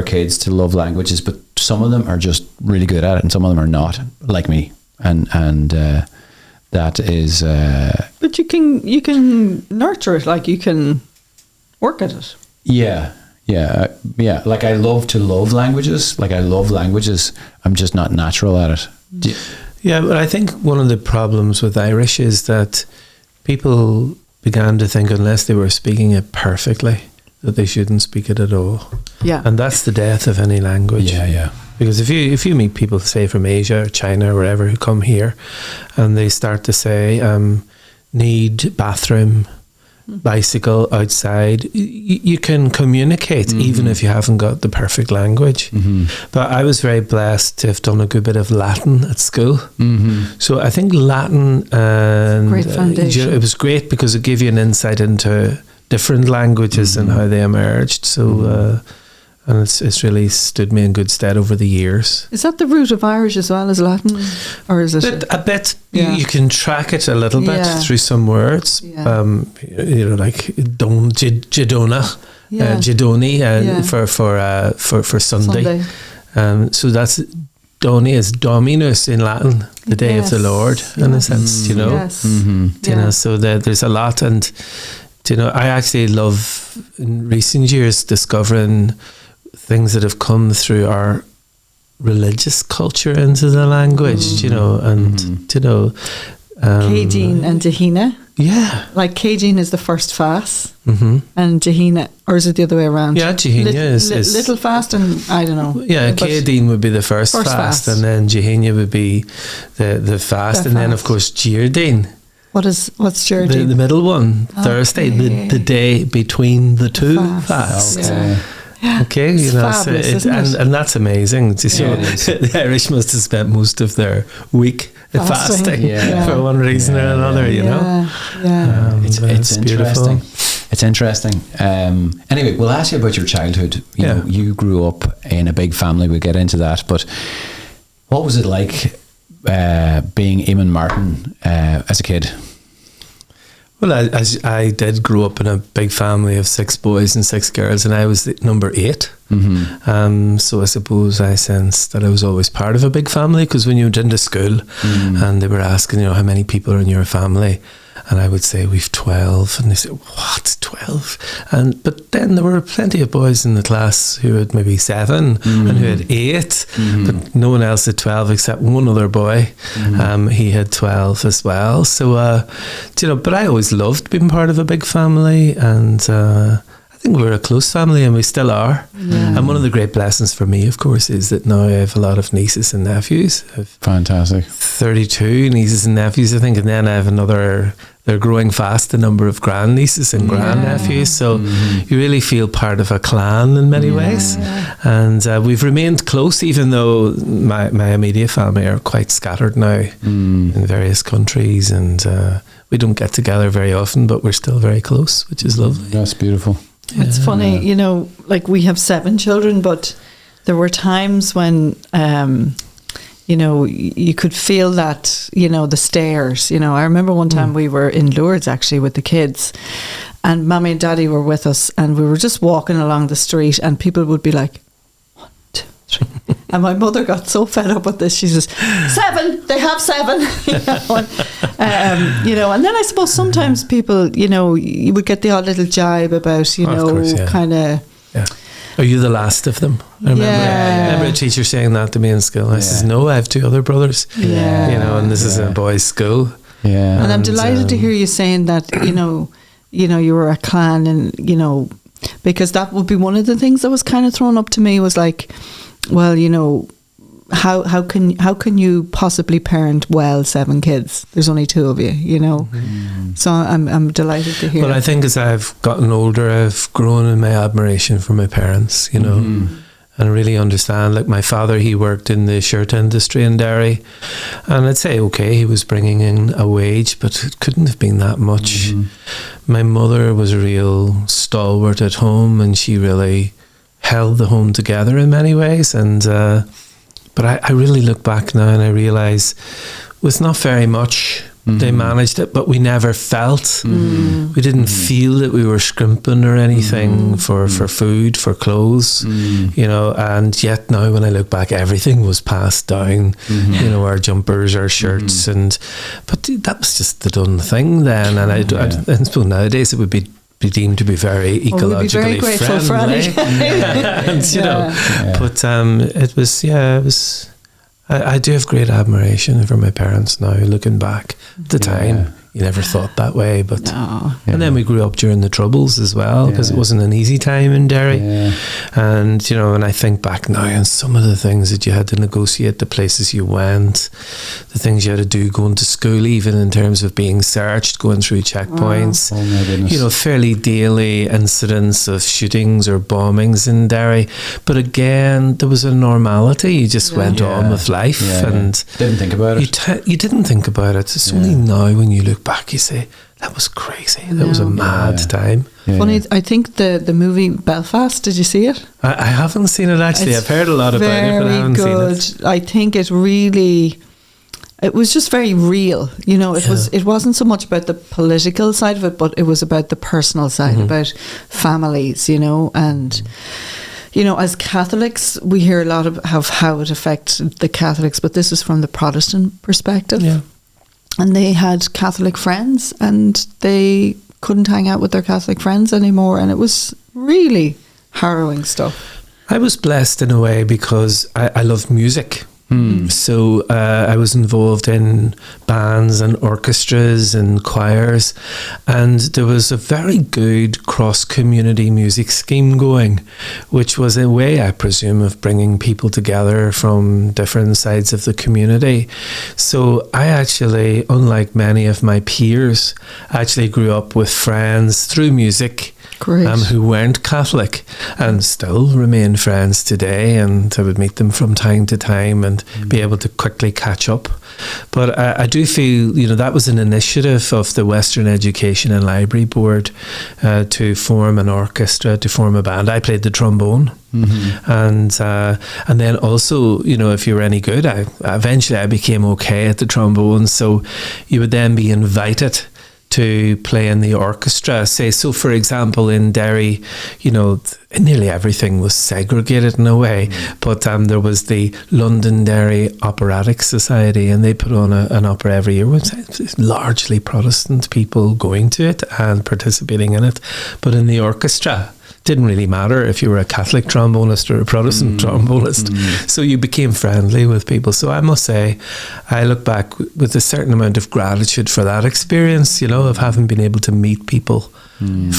kids to love languages, but some of them are just really good at it, and some of them are not, like me. And that is. But you can nurture it, like you can work at it. Yeah. Like I love to love languages. Like I love languages. I'm just not natural at it. Yeah, but I think one of the problems with Irish is that people began to think unless they were speaking it perfectly, that they shouldn't speak it at all. Yeah. And that's the death of any language. Yeah. Because if you meet people, say from Asia or China or wherever, who come here and they start to say, need bathroom, bicycle, outside, you can communicate even if you haven't got the perfect language. But I was very blessed to have done a good bit of Latin at school. So I think Latin, and great foundation. it was great because it gave you an insight into different languages and how they emerged. So and it's really stood me in good stead over the years. Is that the root of Irish as well as Latin, or is it a bit? Yeah. You can track it a little bit through some words. Yeah. Like Jidona, Jidoni for Sunday. So that's Doni is Dominus in Latin, the day of the Lord, in a sense, you know. Yes. You know, so there's a lot, and you know, I actually love in recent years discovering things that have come through our religious culture into the language, you know, and you know, Cajun and Jehina. Yeah, like Cajun is the first fast, and Jehina, or is it the other way around? Yeah, Jehina is little fast, and I don't know. Yeah, Cajun would be the first fast, and then Jehina would be the fast, and then of course Giardine. What's Giardine? The middle one, Thursday, the day between the two fasts. Okay, it's you know, fabulous, and that's amazing to show. The Irish must have spent most of their week fasting for one reason or another. You know, it's interesting. It's interesting. Anyway, we'll ask you about your childhood. You know, you grew up in a big family. We'll get into that. But what was it like being Eamon Martin as a kid? Well, I did grow up in a big family of 6 boys and 6 girls, and I was number 8. So I suppose I sensed that I was always part of a big family, because when you went into school and they were asking, you know, how many people are in your family, and I would say we've 12, and they said, what, 12? But then there were plenty of boys in the class who had maybe 7 and who had 8, but no one else had 12 except one other boy. He had 12 as well. So, you know, but I always loved being part of a big family, and I think we're a close family, and we still are. And one of the great blessings for me, of course, is that now I have a lot of nieces and nephews. Fantastic. 32 nieces and nephews, I think, and then I have another. They're growing fast, the number of grandnieces and grandnephews. So you really feel part of a clan in many ways. And we've remained close, even though my immediate family are quite scattered now in various countries, and we don't get together very often, but we're still very close, which is lovely. That's beautiful. It's funny, you know, like we have 7 children, but there were times when you know, you could feel that, you know, the stares. You know, I remember one time we were in Lourdes actually with the kids, and Mommy and Daddy were with us, and we were just walking along the street, and people would be like, 1, 2, 3. And my mother got so fed up with this. She says, 7, they have 7. You know, and then I suppose sometimes people, you know, you would get the odd little jibe about, you know, kind of. Yeah. Are you the last of them? I remember a teacher saying that to me in school. I says, no, I have 2 other brothers. You know, and this is a boys' school. And I'm delighted to hear you saying that, you know, you were a clan, and, you know, because that would be one of the things that was kind of thrown up to me, was like, well, you know, how can you possibly parent well 7 kids? There's only 2 of you, you know. So I'm delighted to hear. Well, I think as I've gotten older, I've grown in my admiration for my parents, you know, and really understand. Like my father, he worked in the shirt industry in Derry, and I'd say, okay, he was bringing in a wage, but it couldn't have been that much. My mother was a real stalwart at home, and she really held the home together in many ways, and but I really look back now and I realise with not very much, They managed it, but we never felt. We didn't feel that we were scrimping or anything for food, for clothes, you know. And yet now, when I look back, everything was passed down. You know, our jumpers, our shirts, but that was just the done thing then. And I suppose nowadays it would be deemed to be very ecologically we'd be very grateful friendly. for it. And, you know, but it was. I do have great admiration for my parents now, looking back at the time. You never thought that way, but and then we grew up during the Troubles as well, because it wasn't an easy time in Derry. And you know, and I think back now on some of the things that you had to negotiate, the places you went, the things you had to do going to school, even in terms of being searched, going through checkpoints. Oh my goodness. You know, fairly daily incidents of shootings or bombings in Derry. But again, there was a normality. You just went on with life and didn't think about it. You didn't think about it. It's only now when you look back, you say, that was crazy. That was a mad time. Funny, I think the movie Belfast, did you see it? I haven't seen it actually. I've heard a lot about it, but I haven't seen it. I think it was just very real. You know, it wasn't so much about the political side of it, but it was about the personal side, about families, you know, and you know, as Catholics, we hear a lot of how it affected the Catholics, but this was from the Protestant perspective. Yeah. And they had Catholic friends and they couldn't hang out with their Catholic friends anymore. And it was really harrowing stuff. I was blessed in a way because I love music. So I was involved in bands and orchestras and choirs, and there was a very good cross-community music scheme going, which was a way, I presume, of bringing people together from different sides of the community. So I actually, unlike many of my peers, actually grew up with friends through music who weren't Catholic and still remain friends today, and I would meet them from time to time and be able to quickly catch up. But I do feel, you know, that was an initiative of the Western Education and Library Board to form an orchestra, to form a band. I played the trombone. And then also, you know, if you were any good, eventually I became okay at the trombone, so you would then be invited to play in the orchestra. So for example, in Derry, you know, nearly everything was segregated in a way, but there was the London Derry Operatic Society, and they put on an opera every year with largely Protestant people going to it and participating in it. But in the orchestra, didn't really matter if you were a Catholic trombonist or a Protestant trombonist. So you became friendly with people. So I must say, I look back with a certain amount of gratitude for that experience, you know, of having been able to meet people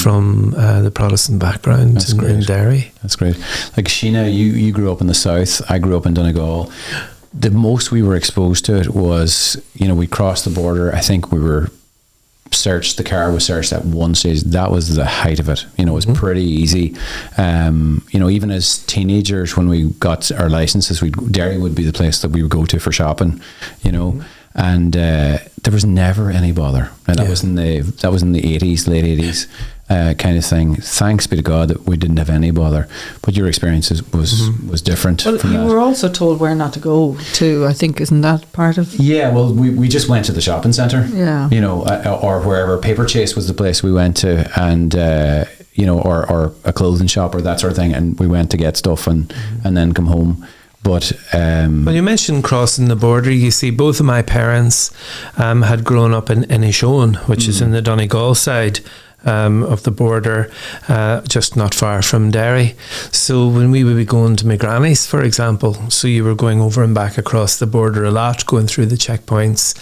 from the Protestant background in Derry. That's great. Like Sheena, you grew up in the south. I grew up in Donegal. The most we were exposed to it was, you know, we crossed the border. I think we were searched, the car was searched at one stage. That was the height of it. You know, it was pretty easy. You know, even as teenagers, when we got our licenses, Derry would be the place that we would go to for shopping, you know, and there was never any bother. And that was in the 80s, late 80s. Kind of thing. Thanks be to God that we didn't have any bother. But your experience was different. Well, you were also told where not to go to. I think, isn't that part of? Yeah. Well, we just went to the shopping centre. Yeah. You know, or wherever. Paper Chase was the place we went to, and you know, or a clothing shop or that sort of thing. And we went to get stuff and then come home. But well, you mentioned crossing the border. You see, both of my parents had grown up in Inishowen, which is in the Donegal side of the border, just not far from Derry. So when we would be going to my granny's, for example, so you were going over and back across the border a lot, going through the checkpoints.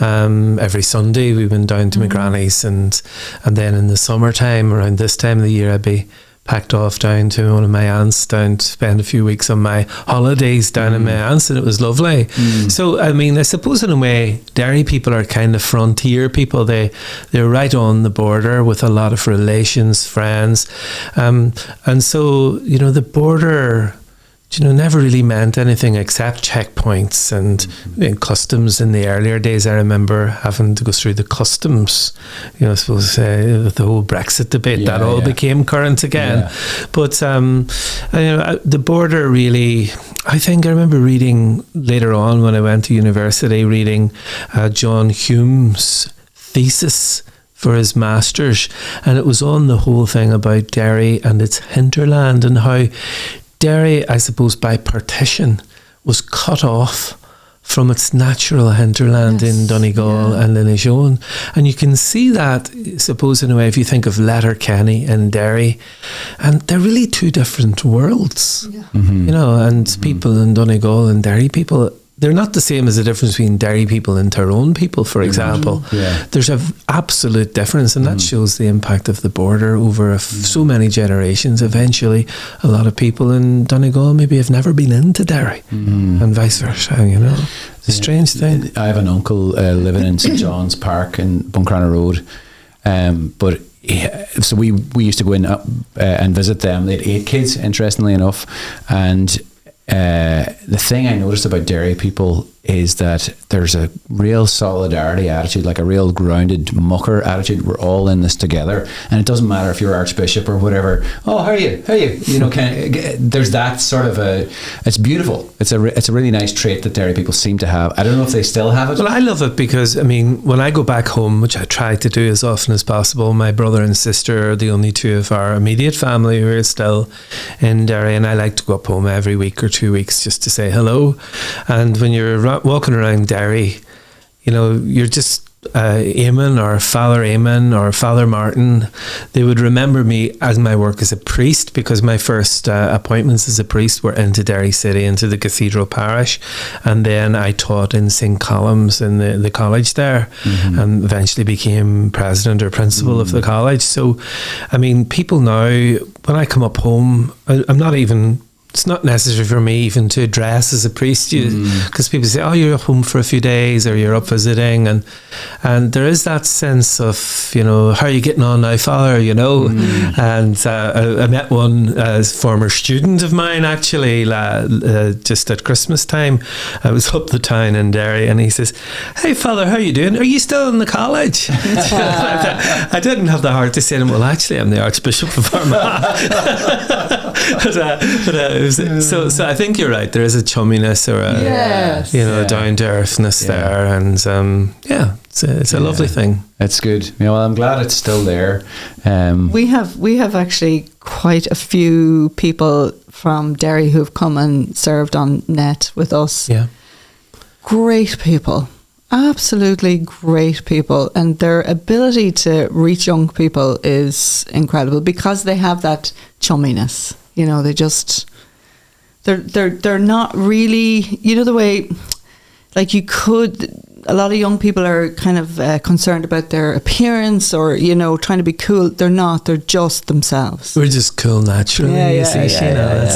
Every Sunday we went down to my granny's, and then in the summertime, around this time of the year, I'd be packed off down to one of my aunts, down to spend a few weeks on my holidays down at my aunts, and it was lovely. So I mean, I suppose in a way Derry people are kind of frontier people. They're right on the border with a lot of relations, friends, and so, you know, the border never really meant anything except checkpoints and customs. In the earlier days, I remember having to go through the customs, I suppose with the whole Brexit debate, that all became current again. Yeah. But the border really, I think I remember reading later on when I went to university, reading John Hume's thesis for his masters, and it was on the whole thing about Derry and its hinterland, and how Derry, I suppose, by partition, was cut off from its natural hinterland in Donegal and Inishowen. And you can see that, I suppose, in a way, if you think of Letterkenny and Derry, and they're really two different worlds, and people in Donegal and Derry people, they're not the same as the difference between Derry people and Tyrone people, for example. Yeah. There's an absolute difference, and that shows the impact of the border over so many generations. Eventually, a lot of people in Donegal maybe have never been into Derry, and vice versa, It's a strange thing. I have an uncle living in St. John's Park in Buncrana Road, but so we used to go in and visit them. They had 8 kids, interestingly enough, and the thing I noticed about Derry people is that there's a real solidarity attitude, like a real grounded mucker attitude. We're all in this together, and it doesn't matter if you're Archbishop or whatever. Oh, how are you? There's that sort of it's beautiful. It's a really nice trait that Derry people seem to have. I don't know if they still have it. Well, I love it because, when I go back home, which I try to do as often as possible, my brother and sister are the only two of our immediate family who are still in Derry, and I like to go up home every week or 2 weeks just to say hello. And when you're walking around Derry, you're just Eamon or Father Eamon or Father Martin. They would remember me as my work as a priest, because my first appointments as a priest were into Derry City, into the cathedral parish, and then I taught in St. Columb's in the college there, and eventually became president or principal of the college. So, people now, when I come up home, I'm not even... It's not necessary for me even to dress as a priest, because people say, "Oh, you're up home for a few days, or you're up visiting," and there is that sense of, how are you getting on now, Father? And I met one former student of mine actually just at Christmas time. I was up the town in Derry, and he says, "Hey, Father, how are you doing? Are you still in the college?" I didn't have the heart to say to him, "Well, actually, I'm the Archbishop of Armagh." So I think you're right. There is a chumminess or a down to earthness there, and it's a lovely thing. It's good. Well, I'm glad it's still there. We have actually quite a few people from Derry who've come and served on net with us. Yeah, great people. Absolutely great people, and their ability to reach young people is incredible because they have that chumminess. They just they're not really, the way, like, a lot of young people are kind of concerned about their appearance or trying to be cool. They're not. They're just themselves. We're just cool naturally. That's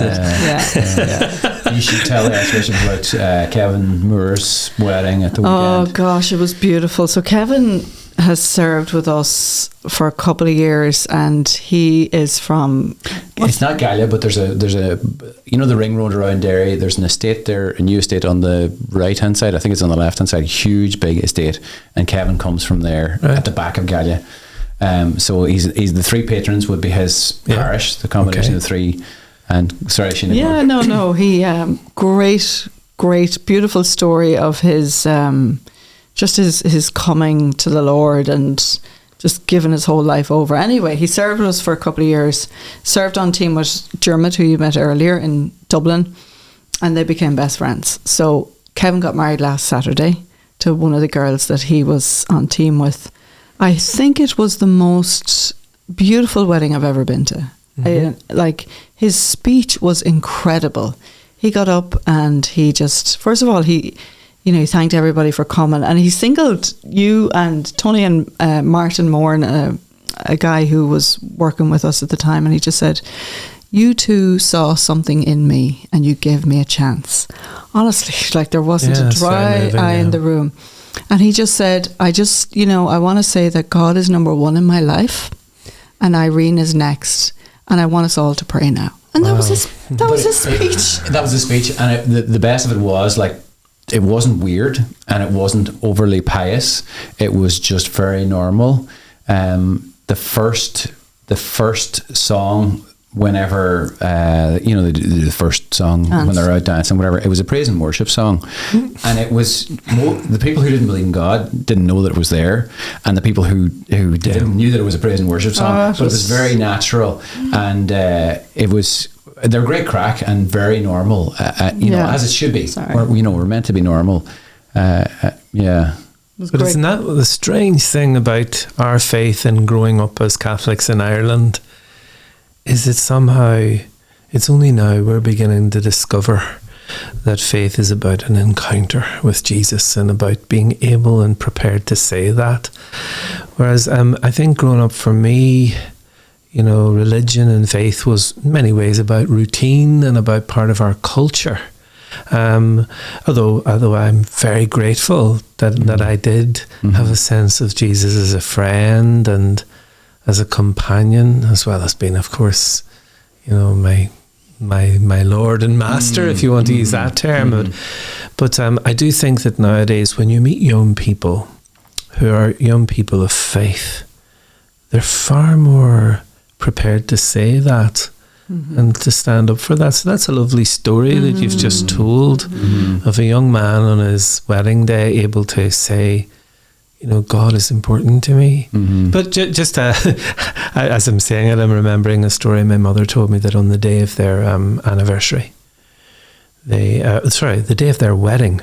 it. You should tell the Archbishop about Kevin Moore's wedding at the weekend. Oh gosh, it was beautiful. So Kevin has served with us for a couple of years, and he is from... It's not Gallia, but there's a the ring road around Derry. There's an estate there, a new estate on the right hand side. I think it's on the left hand side. Huge big estate, and Kevin comes from there at the back of Gallia. So he's the 3 patrons would be his parish, the combination of the 3. And sorry, Sheena. Yeah, no. He great, beautiful story of his. Just his coming to the Lord and just giving his whole life over. Anyway, he served with us for a couple of years, served on team with Dermot, who you met earlier in Dublin, and they became best friends. So Kevin got married last Saturday to one of the girls that he was on team with. I think it was the most beautiful wedding I've ever been to. His speech was incredible. He got up and he just, first of all, he thanked everybody for coming, and he singled you and Tony and Martin Moran, a guy who was working with us at the time, and he just said, "You two saw something in me and you gave me a chance." Honestly, like there wasn't a dry eye in the room. And he just said, I want to say that God is number 1 in my life and Irene is next, and I want us all to pray now. And that was his speech. That was his speech, and the best of it was like, it wasn't weird and it wasn't overly pious. It was just very normal. The first song, whenever the first song when they're out dancing, whatever, it was a praise and worship song, and it was the people who didn't believe in God didn't know that it was there, and the people who did knew that it was a praise and worship song. But it was very natural, and they're great crack and very normal, as it should be. We're meant to be normal. But isn't that the strange thing about our faith and growing up as Catholics in Ireland? Is that somehow it's only now we're beginning to discover that faith is about an encounter with Jesus and about being able and prepared to say that. Whereas I think growing up for me, religion and faith was in many ways about routine and about part of our culture. Although I'm very grateful that I did have a sense of Jesus as a friend and as a companion, as well as being, of course, my Lord and Master, if you want to use that term. But I do think that nowadays, when you meet young people who are young people of faith, they're far more prepared to say that and to stand up for that. So that's a lovely story that you've just told of a young man on his wedding day able to say, God is important to me. But just as I'm saying it, I'm remembering a story my mother told me, that on the day of their anniversary, the day of their wedding,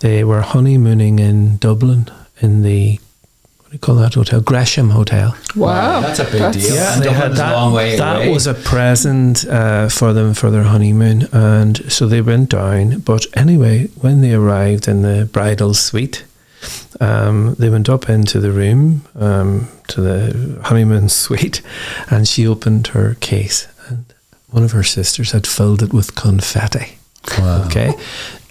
they were honeymooning in Dublin in the, what do you call that hotel? Gresham Hotel. Wow, that's a big deal. Yeah, and they had that, a long way that away. was a present for them for their honeymoon, and so they went down. But anyway, when they arrived in the bridal suite, they went up into the room, to the honeymoon suite, and she opened her case, and one of her sisters had filled it with confetti. Wow. Okay,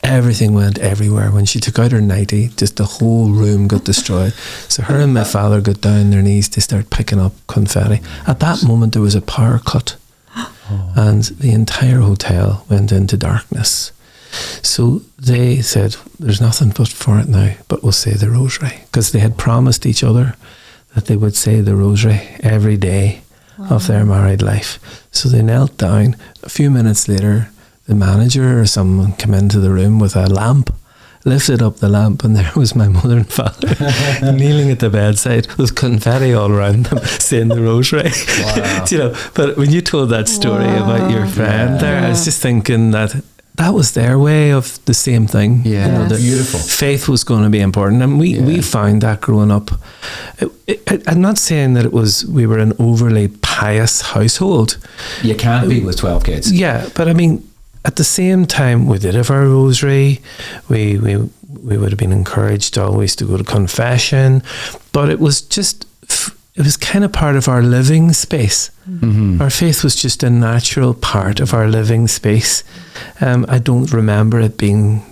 everything went everywhere. When she took out her nightie, just the whole room got destroyed. So her and my father got down on their knees to start picking up confetti. At that moment, there was a power cut, and the entire hotel went into darkness. So they said, there's nothing but for it now, but we'll say the rosary, because they had promised each other that they would say the rosary every day of their married life. So they knelt down. A few minutes later, the manager or someone came into the room with a lamp, lifted up the lamp, and there was my mother and father kneeling at the bedside with confetti all around them, saying the rosary. Wow. But when you told that story about your friend there, I was just thinking that was their way of the same thing. Yeah, that beautiful. Faith was going to be important, and we found that growing up. I'm not saying that we were an overly pious household. You can't be with 12 kids. Yeah, but I mean, at the same time, we did have our rosary. We would have been encouraged always to go to confession, but it was kind of part of our living space. Our faith was just a natural part of our living space. I don't remember it being,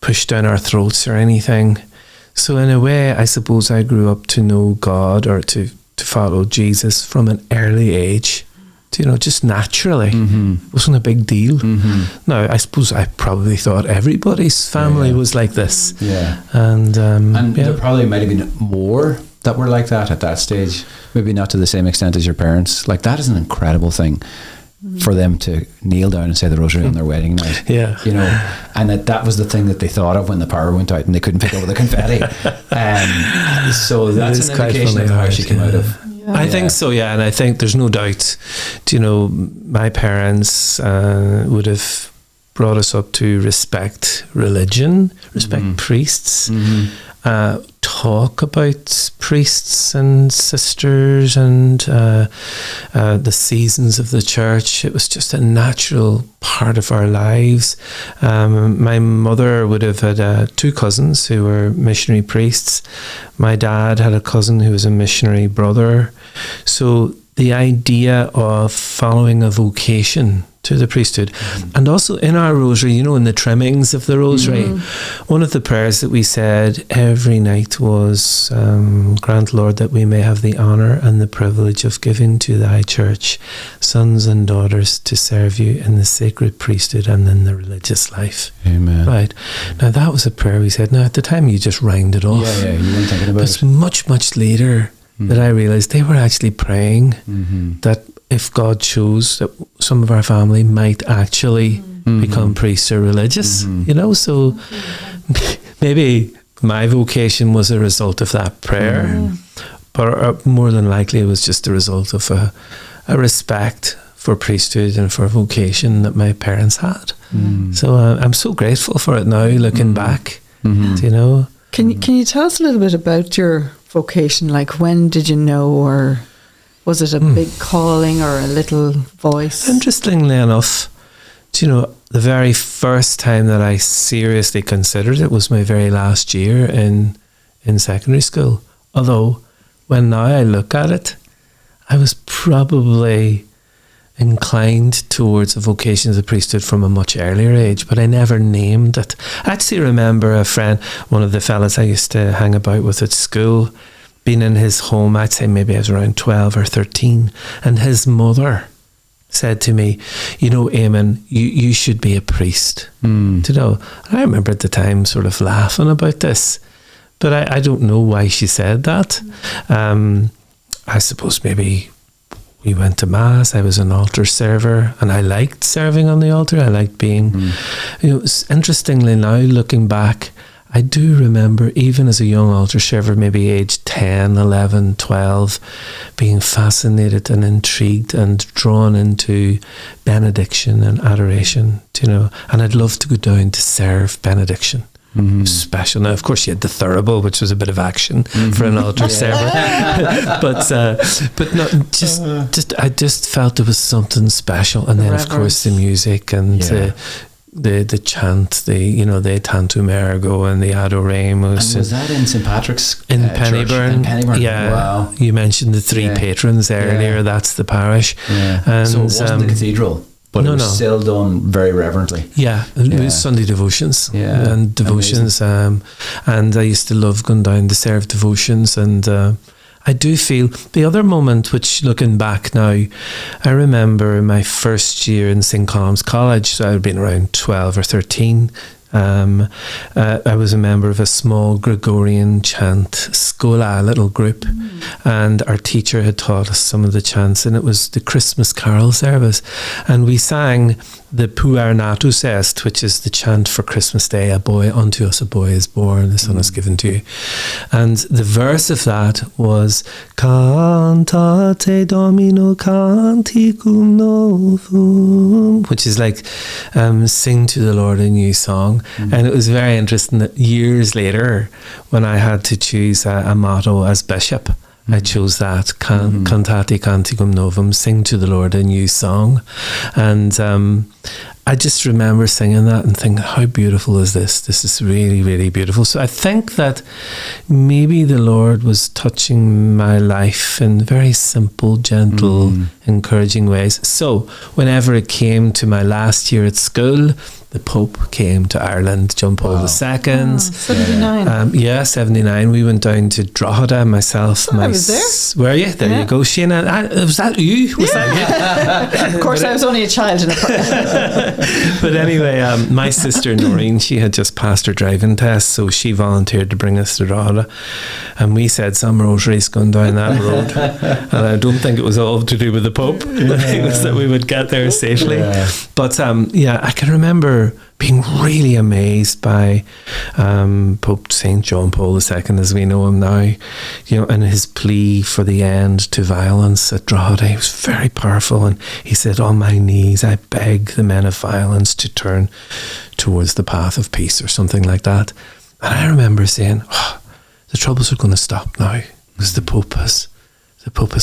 pushed down our throats or anything. So in a way, I suppose I grew up to know God or to follow Jesus from an early age. Just naturally. It wasn't a big deal. Now, I suppose I probably thought everybody's family was like this. Yeah. And there probably might have been more that were like that at that stage. Maybe not to the same extent as your parents. Like, that is an incredible thing for them to kneel down and say the rosary on their wedding night. Yeah. And that was the thing that they thought of when the power went out and they couldn't pick up the confetti. So that's an indication of how she came out of. I think so, yeah, and I think there's no doubt, my parents would have brought us up to respect religion, respect priests, talk about priests and sisters and the seasons of the church. It was just a natural part of our lives. My mother would have had 2 cousins who were missionary priests. My dad had a cousin who was a missionary brother. So the idea of following a vocation to the priesthood. And also in our rosary, you know, in the trimmings of the rosary, one of the prayers that we said every night was, grant, Lord, that we may have the honour and the privilege of giving to thy church sons and daughters to serve you in the sacred priesthood and in the religious life. Amen. Right. Now that was a prayer we said. Now at the time you just rhymed it off. Yeah, you weren't thinking about it. Much later that I realised they were actually praying that if God chose that some of our family might actually become priests or religious, you know, so maybe my vocation was a result of that prayer, but more than likely it was just a result of a respect for priesthood and for vocation that my parents had. So I'm so grateful for it now, looking back, you know. Can you tell us a little bit about your vocation? Like, when did you know, or was it a big calling or a little voice? Interestingly enough, do you know, the very first time that I seriously considered it was my very last year in secondary school. Although, when now I look at it, I was probably inclined towards a vocation as a priesthood from a much earlier age, but I never named it. I actually remember a friend, one of the fellas I used to hang about with at school, being in his home. I'd say maybe I was around 12 or 13, and his mother said to me, you know, Eamon, you should be a priest. You know, I remember at the time sort of laughing about this, but I don't know why she said that. I suppose maybe we went to Mass, I was an altar server, and I liked serving on the altar. I liked being, you know, interestingly now, looking back, I do remember, even as a young altar server, maybe age 10, 11, 12, being fascinated and intrigued and drawn into benediction and adoration, you know, and I'd love to go down to serve benediction. Special. Now, of course, you had the thurible, which was a bit of action for an altar server, but not just. I just felt there was something special, and then of course the music and the chant, the Tantum Ergo and the Adoremus. And was that in St. Patrick's in Pennyburn? In Pennyburn. Yeah. Wow. You mentioned the three patrons earlier. Yeah. That's the parish. Yeah. And so it wasn't the cathedral. But it was still done very reverently. Yeah, it was Sunday devotions and devotions. And I used to love going down to serve devotions. And I do feel the other moment, which looking back now, I remember my first year in St. Colum's College, so I had been around 12 or 13. I was a member of a small Gregorian chant schola, a little group, and our teacher had taught us some of the chants, and it was the Christmas carol service, and we sang the Puer Natus Est, which is the chant for Christmas Day. Unto us a boy is born, the Son is given to you. And the verse of that was Cantate Domino Canticum Novum, which is like sing to the Lord a new song. And it was very interesting that years later, when I had to choose a motto as bishop, I chose that, Cantate Canticum Novum, sing to the Lord a new song. And I just remember singing that and thinking, how beautiful is this? This is really, really beautiful. So I think that maybe the Lord was touching my life in very simple, gentle, encouraging ways. So whenever it came to my last year at school, the Pope came to Ireland, John Paul II. 79. 79. We went down to Drogheda, myself. I was there. Were you? There you go, Sheena. Was that you? Was that you? Of course, I was only a child in a But anyway, my sister Noreen, she had just passed her driving test, so she volunteered to bring us to Drogheda. And we said some rosaries going down that road. And I don't think it was all to do with the Pope. It was that we would get there safely. Yeah. But I can remember being really amazed by Pope St. John Paul II, as we know him now, you know, and his plea for the end to violence at Drogheda. He was very powerful, and he said, on my knees I beg the men of violence to turn towards the path of peace, or something like that. And I remember saying, the troubles are going to stop now, because the Pope has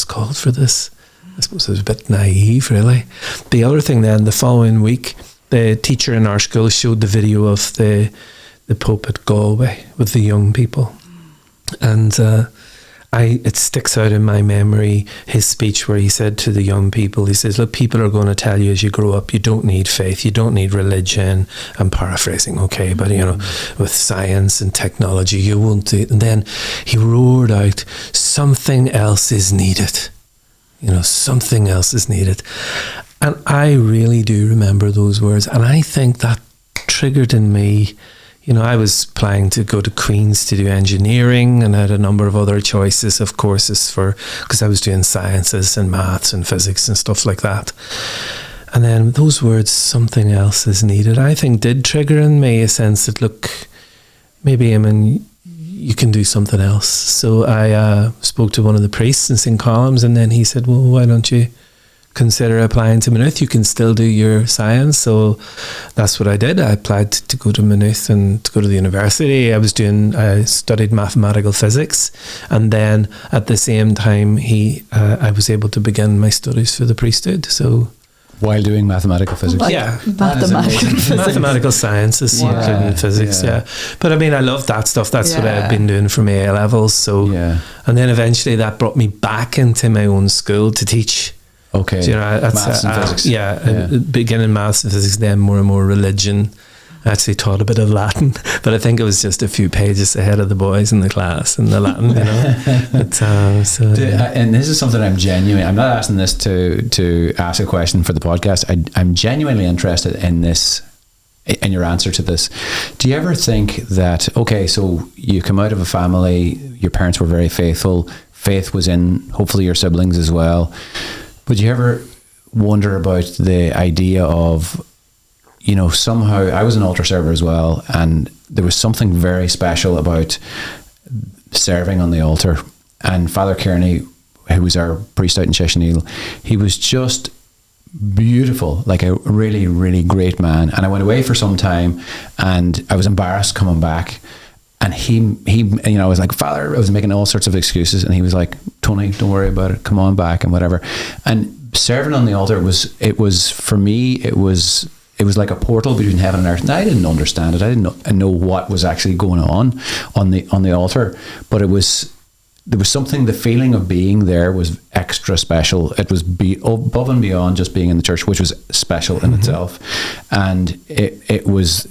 called for this. I suppose it was a bit naive, really. The other thing then, the following week, the teacher in our school showed the video of the Pope at Galway with the young people. And it sticks out in my memory, his speech where he said to the young people, he says, look, people are going to tell you as you grow up, you don't need faith, you don't need religion. I'm paraphrasing, okay, but with science and technology, you won't do it. And then he roared out, something else is needed. Something else is needed. And I really do remember those words. And I think that triggered in me, I was planning to go to Queen's to do engineering, and I had a number of other choices of courses because I was doing sciences and maths and physics and stuff like that. And then those words, something else is needed, I think did trigger in me a sense that, look, maybe you can do something else. So I spoke to one of the priests in St. Columns, and then he said, well, why don't you consider applying to Maynooth? You can still do your science. So that's what I did. I applied to go to Maynooth and to go to the university. I studied mathematical physics, and then at the same time I was able to begin my studies for the priesthood. So while doing mathematical physics? Mathematical sciences, including physics, But I love that stuff. That's what I've been doing for my A levels. So, and then eventually that brought me back into my own school to teach. Okay. Maths and physics. Beginning maths and physics, then more and more religion. I actually taught a bit of Latin, but I think it was just a few pages ahead of the boys in the class in the Latin, But, and this is something I'm not asking this to ask a question for the podcast. I'm genuinely interested in this, in your answer to this. Do you ever think that, okay, so you come out of a family, your parents were very faithful, faith was in hopefully your siblings as well, but do you ever wonder about the idea of, somehow I was an altar server as well, and there was something very special about serving on the altar. And Father Kearney, who was our priest out in Cheshineal, he was just beautiful, like a really, really great man. And I went away for some time, and I was embarrassed coming back. And he, I was like, Father, I was making all sorts of excuses, and he was like, Tony, don't worry about it, come on back and whatever. And serving on the altar was for me, it was like a portal between heaven and earth. And I didn't understand it. I didn't know what was actually going on the altar, but there was something, the feeling of being there was extra special. It was above and beyond just being in the church, which was special in itself. And it was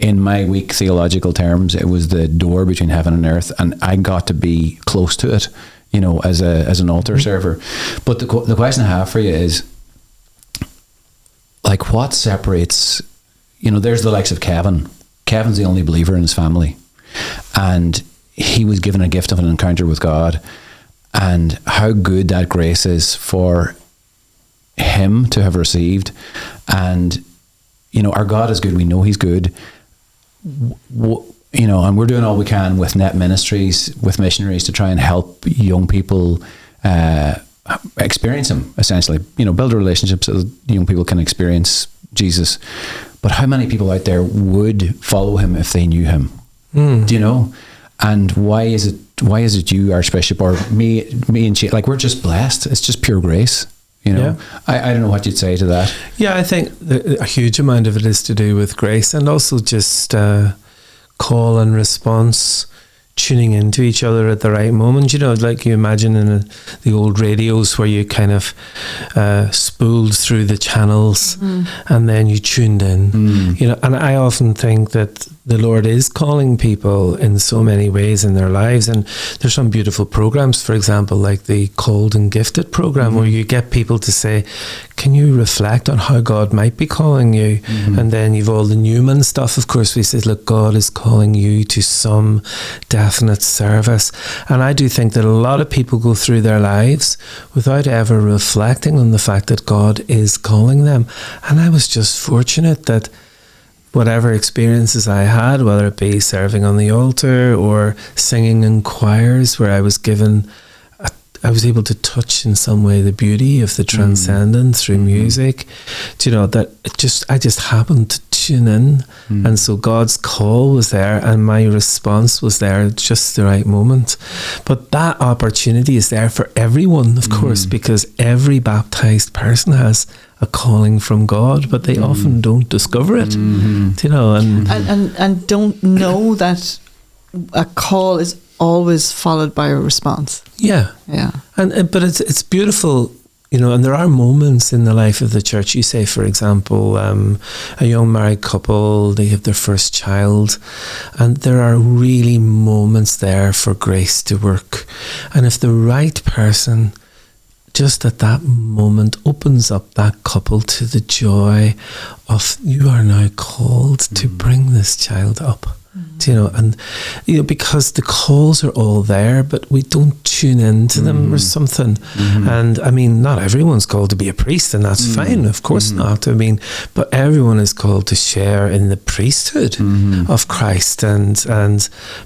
in my weak theological terms, it was the door between heaven and earth, and I got to be close to it, as an altar server. But the question I have for you is, like, what separates, there's the likes of Kevin. Kevin's the only believer in his family, and he was given a gift of an encounter with God, and how good that grace is for him to have received. And our God is good. We know he's good. And we're doing all we can with Net Ministries, with missionaries, to try and help young people experience him, essentially, build a relationship so that young people can experience Jesus. But how many people out there would follow him if they knew him? Do you know? And why is it you, Archbishop, or me and she, like, we're just blessed. It's just pure grace. I don't know what you'd say to that. Yeah, I think a huge amount of it is to do with grace, and also just call and response, tuning into each other at the right moment. Like you imagine in the old radios where you kind of spooled through the channels and then you tuned in. And I often think that the Lord is calling people in so many ways in their lives, and there's some beautiful programs, for example, like the Called and Gifted program, where you get people to say, can you reflect on how God might be calling you? And then you've all the Newman stuff, of course, we say, look, God is calling you to some definite service. And I do think that a lot of people go through their lives without ever reflecting on the fact that God is calling them. And I was just fortunate that whatever experiences I had, whether it be serving on the altar or singing in choirs where I was able to touch in some way the beauty of the transcendent through music, that I just happened to tune in. And so God's call was there and my response was there at just the right moment. But that opportunity is there for everyone, of course, because every baptized person has a calling from God, but they often don't discover it, and don't know that a call is always followed by a response. Yeah. But it's beautiful, and there are moments in the life of the church. You say, for example, a young married couple, they have their first child, and there are really moments there for grace to work. And if the right person just at that moment opens up that couple to the joy of, you are now called to bring this child up. Because the calls are all there, but we don't tune into them or something. And I mean, not everyone's called to be a priest, and that's fine, of course not. I mean, but everyone is called to share in the priesthood of Christ, and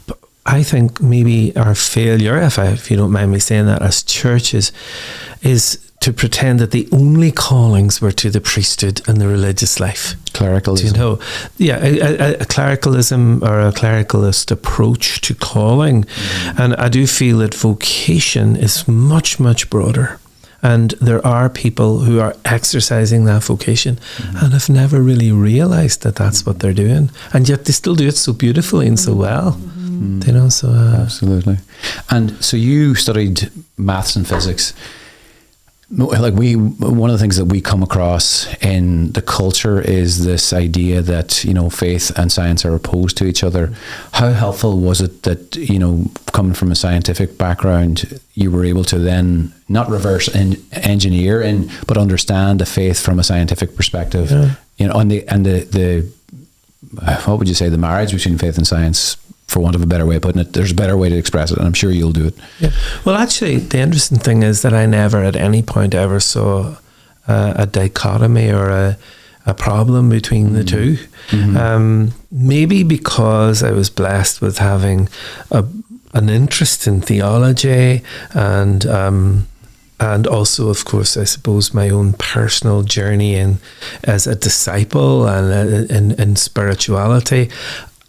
but I think maybe our failure, if you don't mind me saying that, as churches, is to pretend that the only callings were to the priesthood and the religious life. Clericalism. A clericalism or a clericalist approach to calling. And I do feel that vocation is much, much broader. And there are people who are exercising that vocation and have never really realised that that's what they're doing. And yet they still do it so beautifully and so well. Absolutely. And so you studied maths and physics. Like one of the things that we come across in the culture is this idea that, faith and science are opposed to each other. How helpful was it that, coming from a scientific background, you were able to then not reverse engineer but understand the faith from a scientific perspective? And the what would you say, the marriage between faith and science, for want of a better way of putting it? There's a better way to express it, and I'm sure you'll do it. Yeah. Well, actually, the interesting thing is that I never at any point ever saw a dichotomy or a problem between the two. Maybe because I was blessed with having an interest in theology and also, of course, I suppose my own personal journey as a disciple and in spirituality,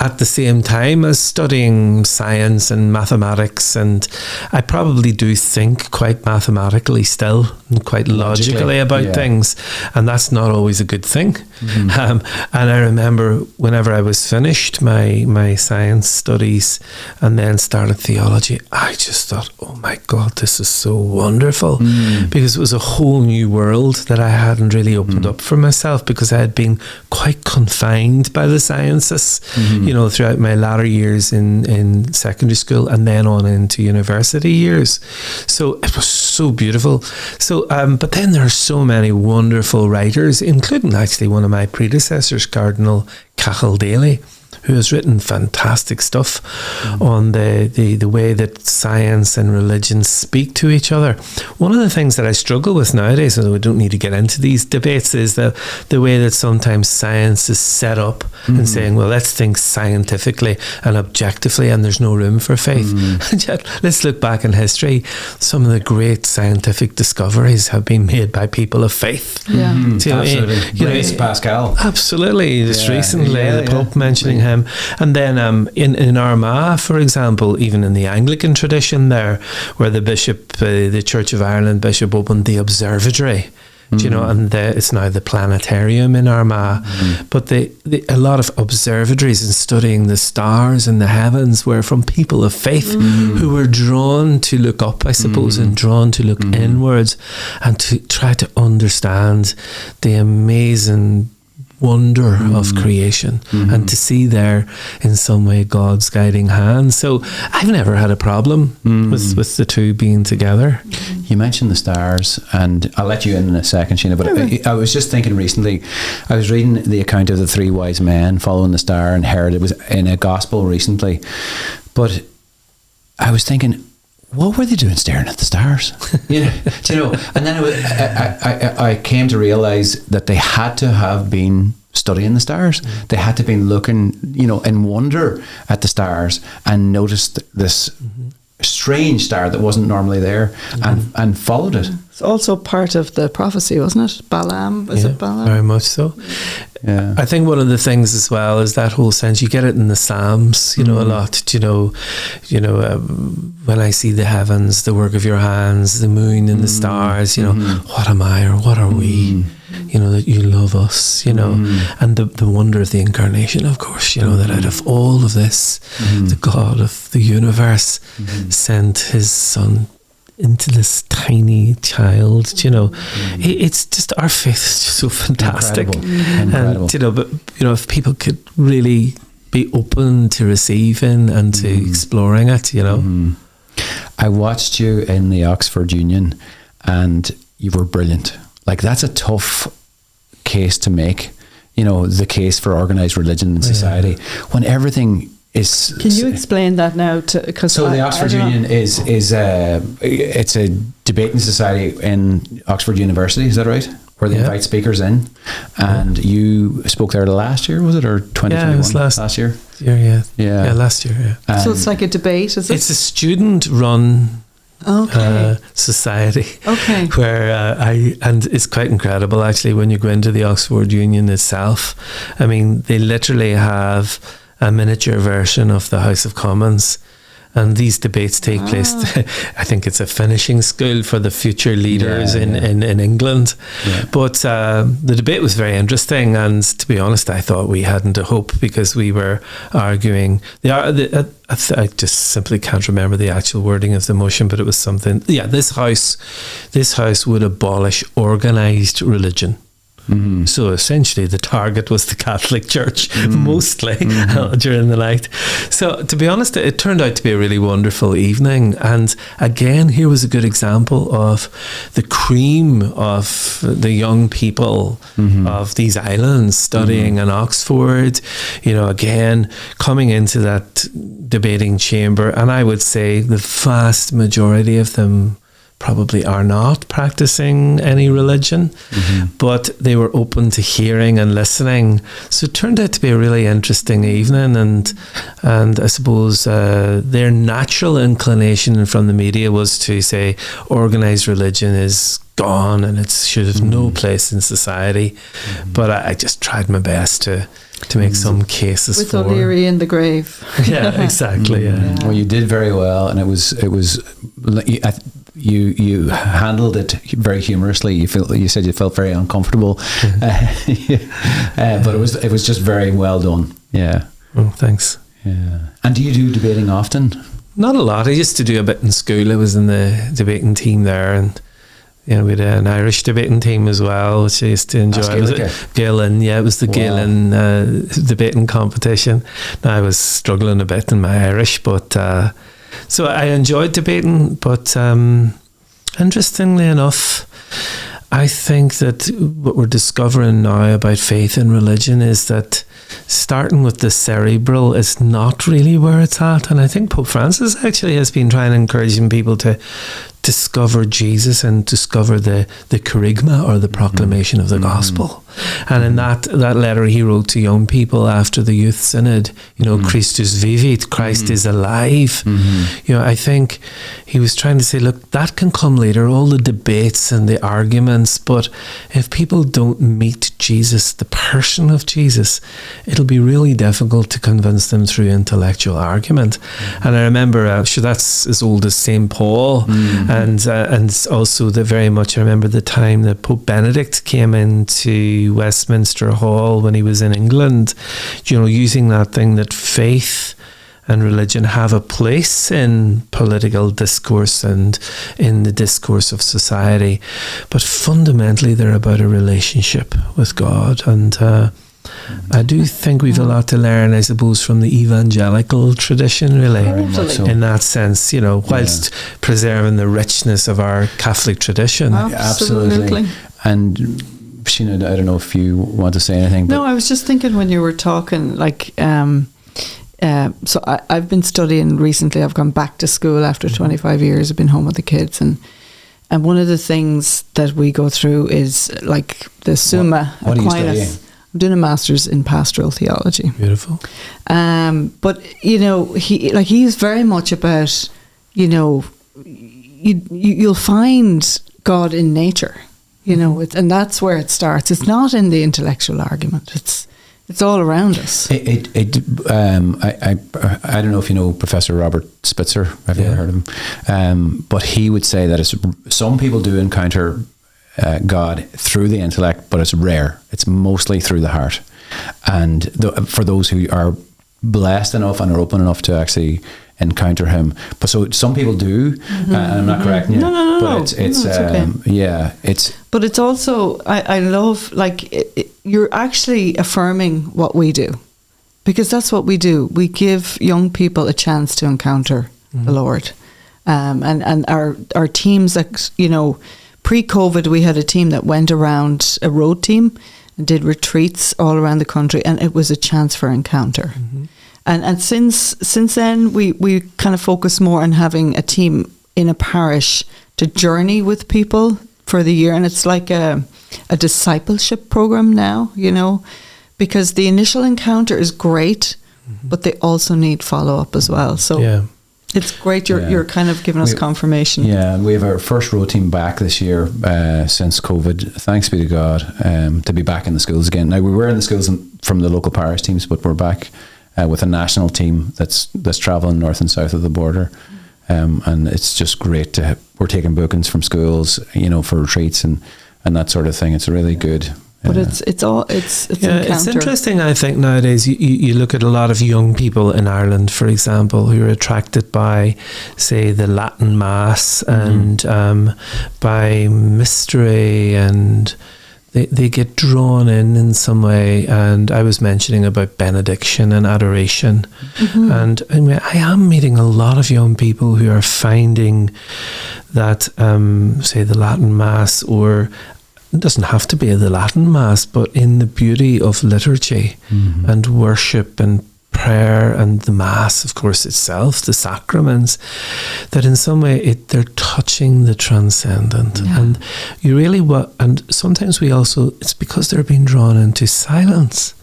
at the same time as studying science and mathematics, and I probably do think quite mathematically still and quite logically about things, and that's not always a good thing. And I remember whenever I was finished my science studies and then started theology, I just thought, oh my God, this is so wonderful, because it was a whole new world that I hadn't really opened up for myself, because I had been quite confined by the sciences, throughout my latter years in secondary school and then on into university years. So it was so beautiful. So, but then there are so many wonderful writers, including actually one of my predecessors, Cardinal Cathal Daly, who has written fantastic stuff on the way that science and religion speak to each other. One of the things that I struggle with nowadays, and we don't need to get into these debates, is the way that sometimes science is set up and saying, well, let's think scientifically and objectively, and there's no room for faith. And yet, let's look back in history. Some of the great scientific discoveries have been made by people of faith. Absolutely. Blaise Pascal. Absolutely. Just recently, the Pope mentioning him. And then in Armagh, for example, even in the Anglican tradition there, where the bishop, the Church of Ireland bishop, opened the observatory, and it's now the planetarium in Armagh. But a lot of observatories and studying the stars and the heavens were from people of faith who were drawn to look up, I suppose, and drawn to look inwards and to try to understand the amazing wonder of creation and to see there in some way God's guiding hand. So I've never had a problem with the two being together. You mentioned the stars, and I'll let you in a second, Sheena, but I was just thinking recently, I was reading the account of the three wise men following the star in Herod. It was in a gospel recently, but I was thinking, what were they doing staring at the stars? And then I came to realise that they had to have been studying the stars. They had to have been looking, in wonder at the stars and noticed this strange star that wasn't normally there and followed it. It's also part of the prophecy, wasn't it? Balaam, was it Balaam? Very much so. Yeah. I think one of the things as well is that whole sense, you get it in the Psalms, a lot, when I see the heavens, the work of your hands, the moon and the stars, what am I or what are we? That you love us, and the wonder of the incarnation, of course, that out of all of this, the God of the universe sent his son into this tiny child, it's just, our faith is just so fantastic. Incredible. And, but if people could really be open to receiving and to exploring it, I watched you in the Oxford Union and you were brilliant. Like, that's a tough case to make, the case for organised religion in society, when everything is... Can you explain that now? So the Oxford Union is it's a debating society in Oxford University, is that right? Where they invite speakers in, and you spoke there last year, was it, or 2021? Yeah, it was last year. Yeah, last year. Yeah. So it's like a debate, is it? It's a student-run society. Okay. Where and it's quite incredible actually when you go into the Oxford Union itself. I mean, they literally have a miniature version of the House of Commons, and these debates take place. I think it's a finishing school for the future leaders in England. But the debate was very interesting, and to be honest, I thought we hadn't a hope, because we were arguing I just simply can't remember the actual wording of the motion, but it was something, this house would abolish organised religion. So essentially the target was the Catholic Church, mostly during the night. So to be honest, it turned out to be a really wonderful evening, and again, here was a good example of the cream of the young people of these islands studying in Oxford, again coming into that debating chamber, and I would say the vast majority of them probably are not practicing any religion, but they were open to hearing and listening. So it turned out to be a really interesting evening, and I suppose their natural inclination from the media was to say organised religion is gone and it should have no place in society. But I just tried my best to make some cases with for O'Leary in the grave. Yeah, exactly. Well, you did very well, and it was you handled it very humorously. You said you felt very uncomfortable, but it was just very well done. Yeah. Oh, thanks. Yeah. And do you do debating often? Not a lot. I used to do a bit in school. I was in the debating team there, and we had an Irish debating team as well, which I used to enjoy. It was Gaelin, it was the Gaelin debating competition. Now, I was struggling a bit in my Irish, but so I enjoyed debating. But interestingly enough, I think that what we're discovering now about faith and religion is that starting with the cerebral is not really where it's at. And I think Pope Francis actually has been trying to encourage people to discover Jesus and discover the kerygma, or the proclamation of the gospel. And in that letter he wrote to young people after the youth synod, Christus vivit, Christ is alive. I think he was trying to say, look, that can come later, all the debates and the arguments, but if people don't meet Jesus, the person of Jesus, it'll be really difficult to convince them through intellectual argument. And I remember, that's as old as St. Paul, and also very much I remember the time that Pope Benedict came into Westminster Hall when he was in England, using that thing that faith and religion have a place in political discourse and in the discourse of society, but fundamentally they're about a relationship with God. And I do think we've a lot to learn, I suppose, from the evangelical tradition, really, in that sense, whilst preserving the richness of our Catholic tradition. Absolutely. And Sheena, I don't know if you want to say anything. No, I was just thinking when you were talking, so I've been studying recently. I've gone back to school after 25 years. I've been home with the kids, and one of the things that we go through is like the Summa Aquinas. What are you studying? I'm doing a master's in pastoral theology. Beautiful. But he's very much about, you'll find God in nature, you know, and that's where it starts. It's not in the intellectual argument. It's all around us. I don't know if you know Professor Robert Spitzer. Have you ever heard of him? But he would say that some people do encounter God through the intellect, but it's rare. It's mostly through the heart. And for those who are blessed enough and are open enough to actually encounter him, but so some people do, and I'm not correcting you. No. But it's okay. But it's also I love, like, you're actually affirming what we do, because that's what we do. We give young people a chance to encounter the Lord, and our teams, that, you know, pre-COVID we had a team that went around, a road team, and did retreats all around the country, and it was a chance for encounter. And since then we kind of focus more on having a team in a parish to journey with people for the year, and it's like a discipleship program now, you know, because the initial encounter is great, but they also need follow-up as well. So it's great you're kind of giving us confirmation. Yeah, and we have our first road team back this year since COVID. Thanks be to God, to be back in the schools again. Now, we were in the schools from the local parish teams, but we're back with a national team that's travelling north and south of the border. And it's just great we're taking bookings from schools, you know, for retreats and that sort of thing. It's really good. But it's it's interesting. I think nowadays you look at a lot of young people in Ireland, for example, who are attracted by, say, the Latin Mass and by mystery, and they get drawn in some way. And I was mentioning about benediction and adoration, and I mean, I am meeting a lot of young people who are finding that, say, the Latin Mass, or it doesn't have to be the Latin Mass, but in the beauty of liturgy and worship and prayer and the Mass, of course, itself, the sacraments, that in some way they're touching the transcendent. And you really and sometimes it's because they're being drawn into silence,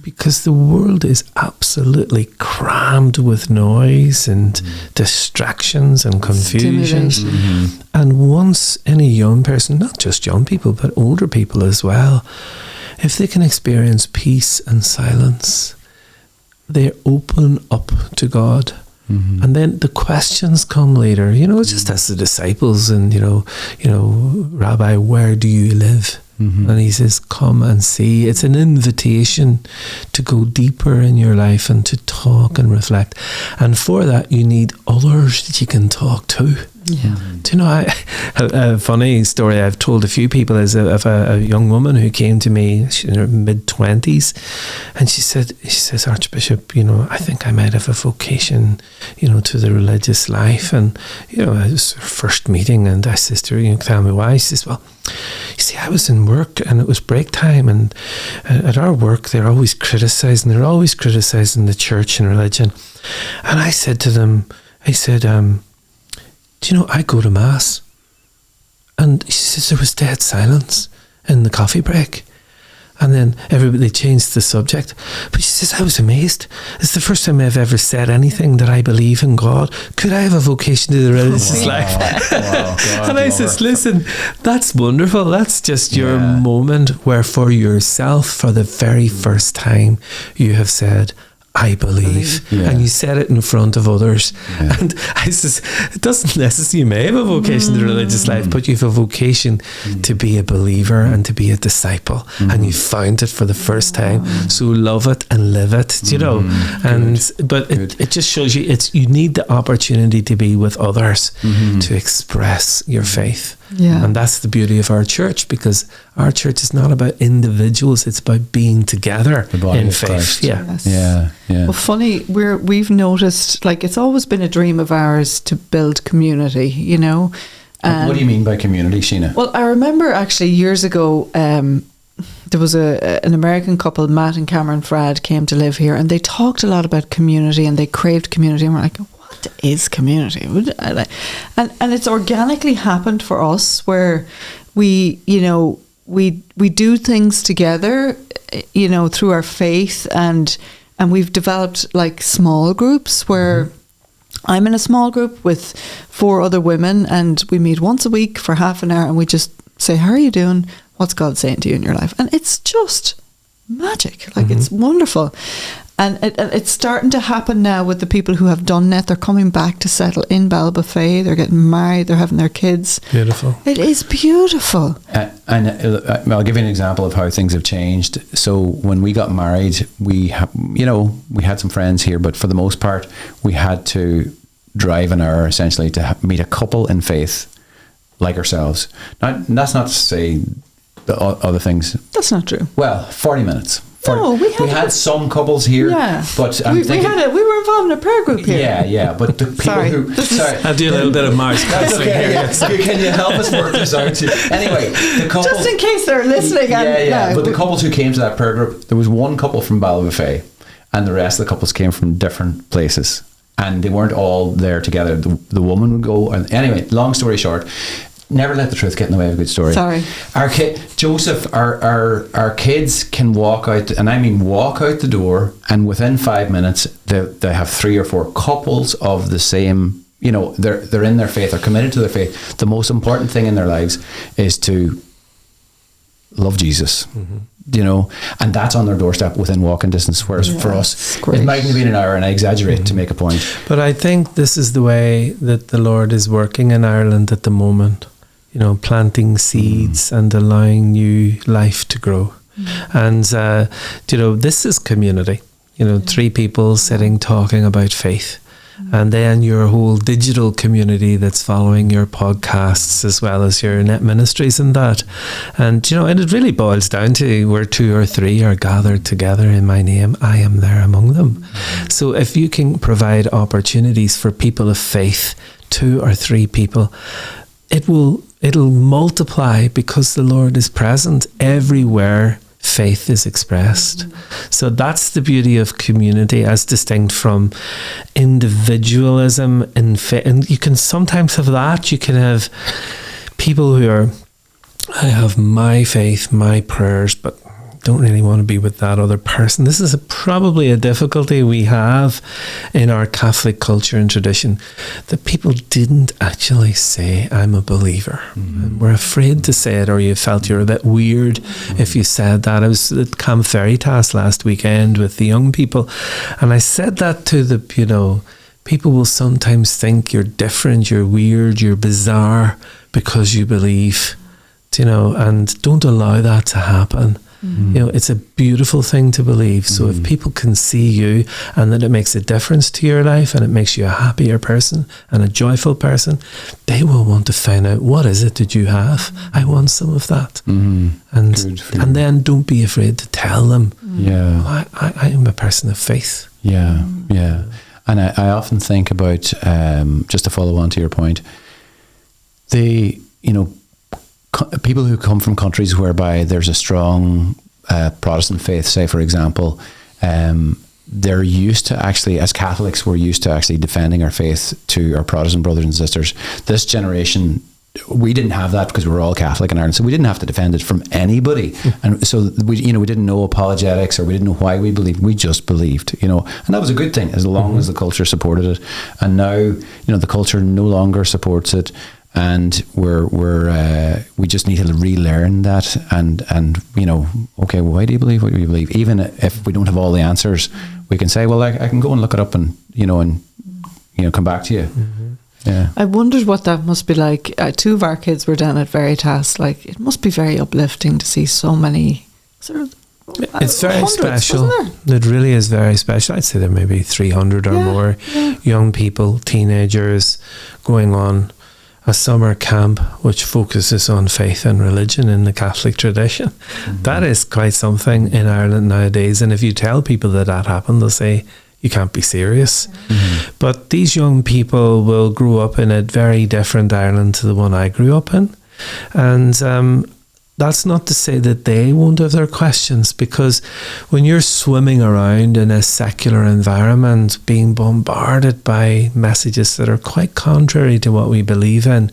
because the world is absolutely crammed with noise and distractions and confusions. And once any young person, not just young people, but older people as well, if they can experience peace and silence, they open up to God. And then the questions come later, you know, just as the disciples, and you know, Rabbi, where do you live? And he says, come and see. It's an invitation to go deeper in your life and to talk and reflect. And for that, you need others that you can talk to. Do you know, a funny story I've told a few people is of a young woman who came to me in her mid-20s, and she says, Archbishop, you know, I think I might have a vocation, you know, to the religious life. And, you know, it was her first meeting, and I said to her, you know, tell me why? She says, well, you see, I was in work and it was break time, and at our work they're always criticising the church and religion. And I said to them, do you know, I go to Mass. And she says there was dead silence in the coffee break. And then everybody changed the subject. But she says, I was amazed. It's the first time I've ever said anything that I believe in God. Could I have a vocation to the religious life? And I says, listen, that's wonderful. That's just your moment where for yourself, for the very first time, you have said, I believe. And you said it in front of others. And I says, it doesn't necessarily, you may have a vocation to the religious life, but you have a vocation to be a believer and to be a disciple. And you found it for the first time. So love it and live it, you know. And but it just shows you you need the opportunity to be with others to express your faith. And that's the beauty of our church, because our church is not about individuals, it's about being together in faith. Well, funny, we've noticed, like, it's always been a dream of ours to build community, you know. What do you mean by community, Sheena? Well, I remember actually years ago, there was an American couple, Matt and Cameron Frad, came to live here, and they talked a lot about community, and they craved community, and we're like, what is community? And it's organically happened for us, where we, you know, we do things together, you know, through our faith, and we've developed like small groups where I'm in a small group with 4 other women, and we meet once a week for half an hour, and we just say, how are you doing? What's God saying to you in your life? And it's just magic. Like, it's wonderful. And it's starting to happen now with the people who have done it. They're coming back to settle in Ballybofey. They're getting married. They're having their kids. Beautiful. It is beautiful. And I'll give you an example of how things have changed. So when we got married, we had some friends here, but for the most part, we had to drive an hour essentially to meet a couple in faith like ourselves. Now, that's not to say the other things. That's not true. Well, 40 minutes. No, we had some couples here, but we were involved in a prayer group here. Yeah, but the people I'll do a little bit of Mars counseling here. Can you help us work this out? Anyway, the couples, just in case they're listening. But the couples who came to that prayer group, there was one couple from Ballybofey, and the rest of the couples came from different places, and they weren't all there together. The woman would go, and anyway, long story short. Never let the truth get in the way of a good story. Sorry. Our kids can walk out, and I mean walk out the door, and within 5 minutes they have 3 or 4 couples of the same, they're in their faith, they're committed to their faith. The most important thing in their lives is to love Jesus. And that's on their doorstep within walking distance. Whereas for us, it mightn't have been an hour, and I exaggerate to make a point. But I think this is the way that the Lord is working in Ireland at the moment. Planting seeds and allowing new life to grow. And, this is community. 3 people sitting talking about faith. And then your whole digital community that's following your podcasts as well as your net ministries and that. And, and it really boils down to where 2 or 3 are gathered together in my name, I am there among them. So if you can provide opportunities for people of faith, 2 or 3 people, it'll multiply because the Lord is present everywhere faith is expressed. So that's the beauty of community as distinct from individualism in faith. And you can sometimes have that. You can have people who are, I have my faith, my prayers, but don't really want to be with that other person. This is probably a difficulty we have in our Catholic culture and tradition, that people didn't actually say, I'm a believer. And we're afraid to say it, or you felt you're a bit weird if you said that. I was at Camp Veritas last weekend with the young people, and I said that to the, people will sometimes think you're different, you're weird, you're bizarre because you believe, and don't allow that to happen. It's a beautiful thing to believe. So if people can see you and that it makes a difference to your life and it makes you a happier person and a joyful person, they will want to find out, what is it that you have? I want some of that. And then don't be afraid to tell them, I am a person of faith. And I often think about, just to follow on to your point, people who come from countries whereby there's a strong Protestant faith, say for example, they're used to actually, as Catholics, we're used to actually defending our faith to our Protestant brothers and sisters. This generation, we didn't have that because we were all Catholic in Ireland, so we didn't have to defend it from anybody. And so we didn't know apologetics, or we didn't know why we believed. We just believed, and that was a good thing as long as the culture supported it. And now, the culture no longer supports it. And we just need to relearn that, and okay, well, why do you believe what you believe? Even if we don't have all the answers, we can say, well, I can go and look it up and come back to you. Yeah. I wondered what that must be like. 2 of our kids were down at Veritas. Like, it must be very uplifting to see so many sort of. It's very special. It really is very special. I'd say there may be 300 or more young people, teenagers, going on a summer camp which focuses on faith and religion in the Catholic tradition. That is quite something in Ireland nowadays. And if you tell people that happened, they'll say, you can't be serious. But these young people will grow up in a very different Ireland to the one I grew up in. And that's not to say that they won't have their questions, because when you're swimming around in a secular environment, being bombarded by messages that are quite contrary to what we believe in,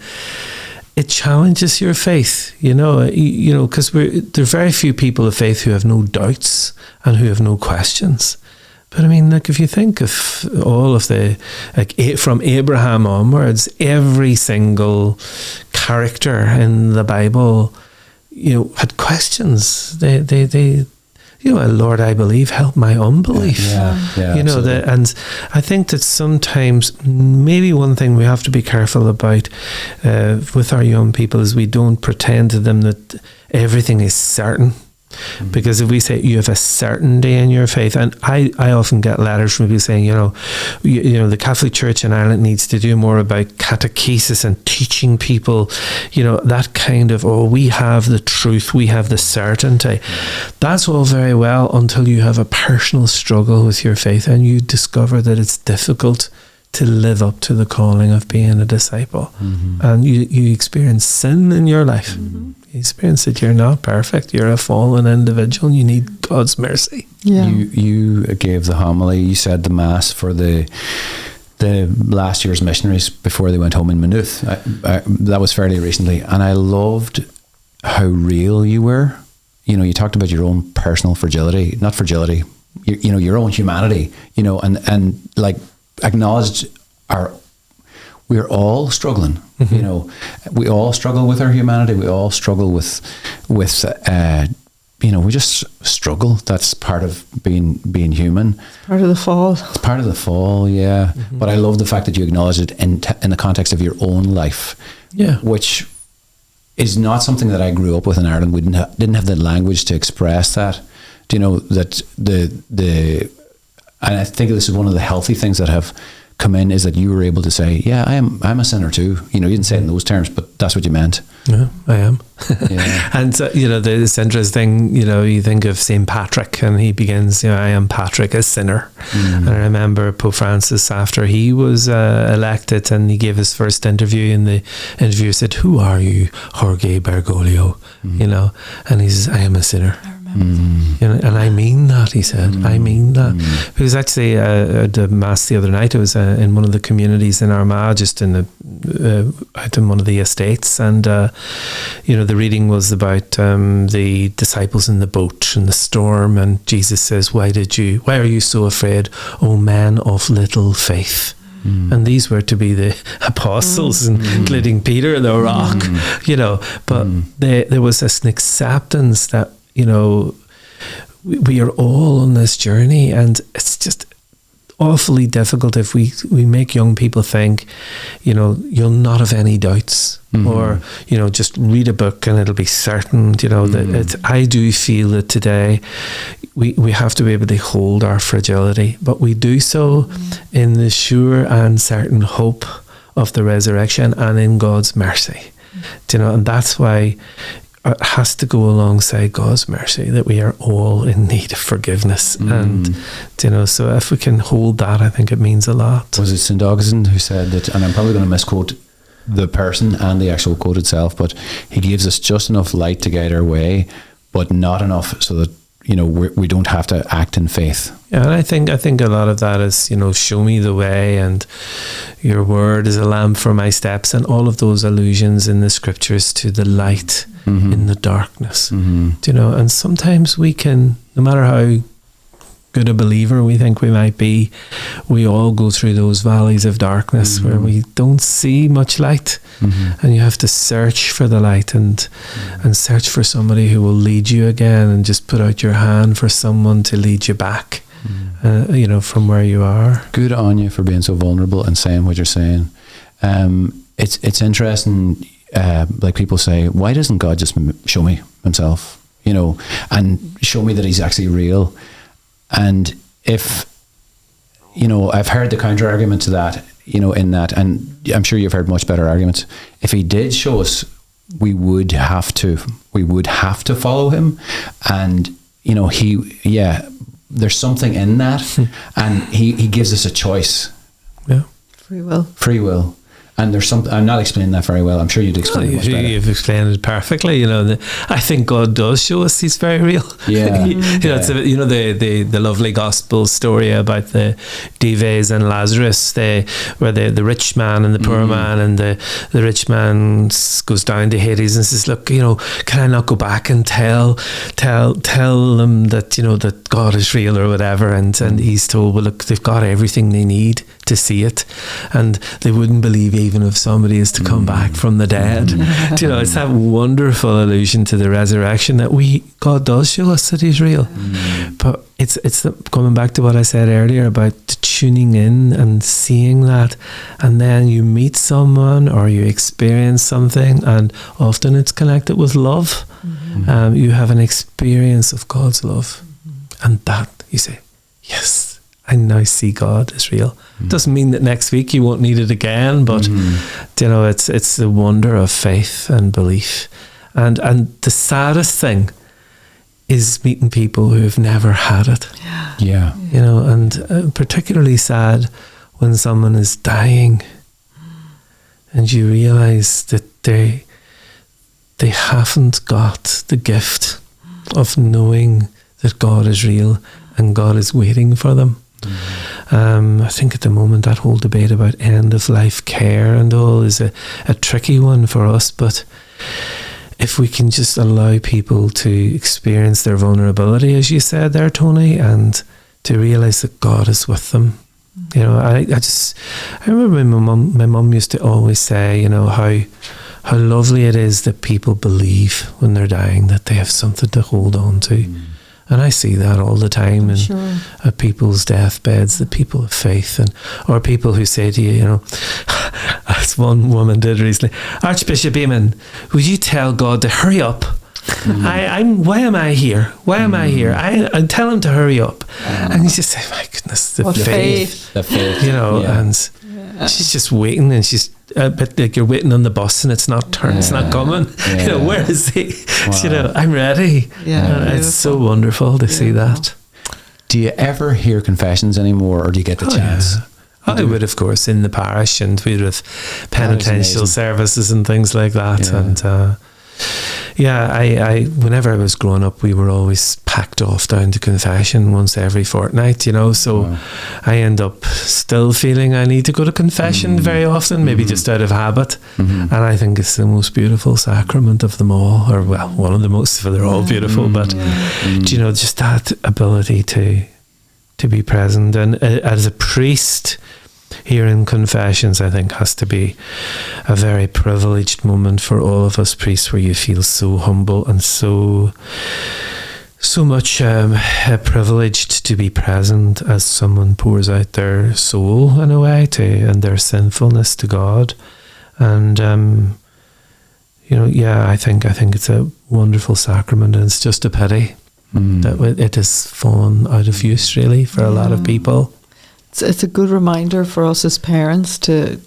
it challenges your faith, because there are very few people of faith who have no doubts and who have no questions. But I mean, like, if you think of all of the, like, from Abraham onwards, every single character in the Bible, you know, had questions. They you know, Lord, I believe, help my unbelief. Yeah, you know, and I think that sometimes maybe one thing we have to be careful about with our young people is we don't pretend to them that everything is certain. Because if we say you have a certainty in your faith, and I often get letters from people saying, you know, the Catholic Church in Ireland needs to do more about catechesis and teaching people, you know, that kind of, we have the truth, we have the certainty. That's all very well until you have a personal struggle with your faith and you discover that it's difficult to live up to the calling of being a disciple. And you experience sin in your life. You experience that you're not perfect. You're a fallen individual and you need God's mercy. Yeah. You gave the homily, you said the Mass for the last year's missionaries before they went home in Maynooth. That was fairly recently, and I loved how real you were. You know, you talked about your own personal fragility, not fragility, you know, your own humanity, you know, and like acknowledged we're all struggling. You know, we all struggle with our humanity. We all struggle with you know, we just struggle. That's part of being human. It's part of the fall. It's part of the fall, yeah. But I love the fact that you acknowledge it in the context of your own life, which is not something that I grew up with in Ireland. We didn't have the language to express that. Do you know that and I think this is one of the healthy things that have come in, is that you were able to say, yeah, I'm a sinner too. You know, you didn't say it in those terms, but that's what you meant. Yeah, I am. Yeah. And you know, it's interesting, you know, you think of St. Patrick and he begins, you know, I am Patrick, a sinner. And I remember Pope Francis, after he was elected and he gave his first interview, and the interviewer said, who are you, Jorge Bergoglio? You know, and he says, I am a sinner. You know, and I mean that, he said. I mean that. Because actually at the Mass the other night, I was in one of the communities in Armagh, just out in one of the estates, and you know, the reading was about the disciples in the boat in the storm, and Jesus says, why are you so afraid, O men of little faith? And these were to be the apostles, including Peter, the rock, you know, but there was an acceptance that, you know, we are all on this journey, and it's just awfully difficult if we make young people think, you know, you'll not have any doubts, or, you know, just read a book and it'll be certain, you know, that I do feel that today we have to be able to hold our fragility, but we do so in the sure and certain hope of the resurrection and in God's mercy. You know, and that's why it has to go alongside God's mercy, that we are all in need of forgiveness. And, you know, so if we can hold that, I think it means a lot. Was it St. Augustine who said that, and I'm probably going to misquote the person and the actual quote itself, but he gives us just enough light to guide our way, but not enough so that, you know, we don't have to act in faith. Yeah, and I think a lot of that is, you know, show me the way, and your word is a lamp for my steps, and all of those allusions in the scriptures to the light in the darkness. You know, and sometimes we can, no matter how good a believer we think we might be, we all go through those valleys of darkness where we don't see much light, and you have to search for the light and search for somebody who will lead you again, and just put out your hand for someone to lead you back, you know, from where you are. Good on you for being so vulnerable and saying what you're saying. It's interesting, like people say, why doesn't God just show me himself, you know, and show me that he's actually real? And if, you know, I've heard the counter argument to that, you know, in that, and I'm sure you've heard much better arguments. If he did show us, we would have to follow him. And, you know, there's something in that, and he gives us a choice. Yeah. Free will. And there's something, I'm not explaining that very well. I'm sure you'd explain it much better. You've explained it perfectly. You know, I think God does show us He's very real. Yeah. It's the lovely gospel story about the Dives and Lazarus, where the rich man and the poor man, and the rich man goes down to Hades and says, look, can I not go back and tell them that, that God is real or whatever? And he's told, well, look, they've got everything they need to see it, and they wouldn't believe even if somebody is to come back from the dead. It's that wonderful allusion to the resurrection that God does show us that He's real. But it's coming back to what I said earlier about tuning in and seeing that, and then you meet someone or you experience something, and often it's connected with love. You have an experience of God's love, and that you say, yes, I now see God is real. Doesn't mean that next week you won't need it again, but it's the wonder of faith and belief. And the saddest thing is meeting people who have never had it. Yeah. And particularly sad when someone is dying and you realise that they haven't got the gift of knowing that God is real and God is waiting for them. I think at the moment that whole debate about end of life care and all is a tricky one for us, but if we can just allow people to experience their vulnerability, as you said there, Tony, and to realise that God is with them. I remember my mum used to always say, how lovely it is that people believe when they're dying that they have something to hold on to. And I see that all the time at people's deathbeds, the people of faith, or people who say to you, as one woman did recently, Archbishop Eamon, would you tell God to hurry up? Why am I here? Why am I here? I tell him to hurry up. And you just say, my goodness, the faith. The faith. And she's just waiting, and she's a bit like you're waiting on the bus and it's not turning, it's not coming. Where is he? Wow. I'm ready. It's so wonderful to see that. Do you ever hear confessions anymore, or do you get the chance? I would, of course, in the parish, and we'd have penitential services and things like that. And I whenever I was growing up, we were always packed off down to confession once every fortnight, so I end up still feeling I need to go to confession very often, maybe just out of habit. And I think it's the most beautiful sacrament of them all, or well, one of the most, for they're all beautiful, but just that ability to be present. And as a priest, hearing confessions, I think, has to be a very privileged moment for all of us priests, where you feel so humble and so much privileged to be present as someone pours out their soul in a way and their sinfulness to God. And I think it's a wonderful sacrament, and it's just a pity that it has fallen out of use, really, for a lot of people. It's a good reminder for us as parents to,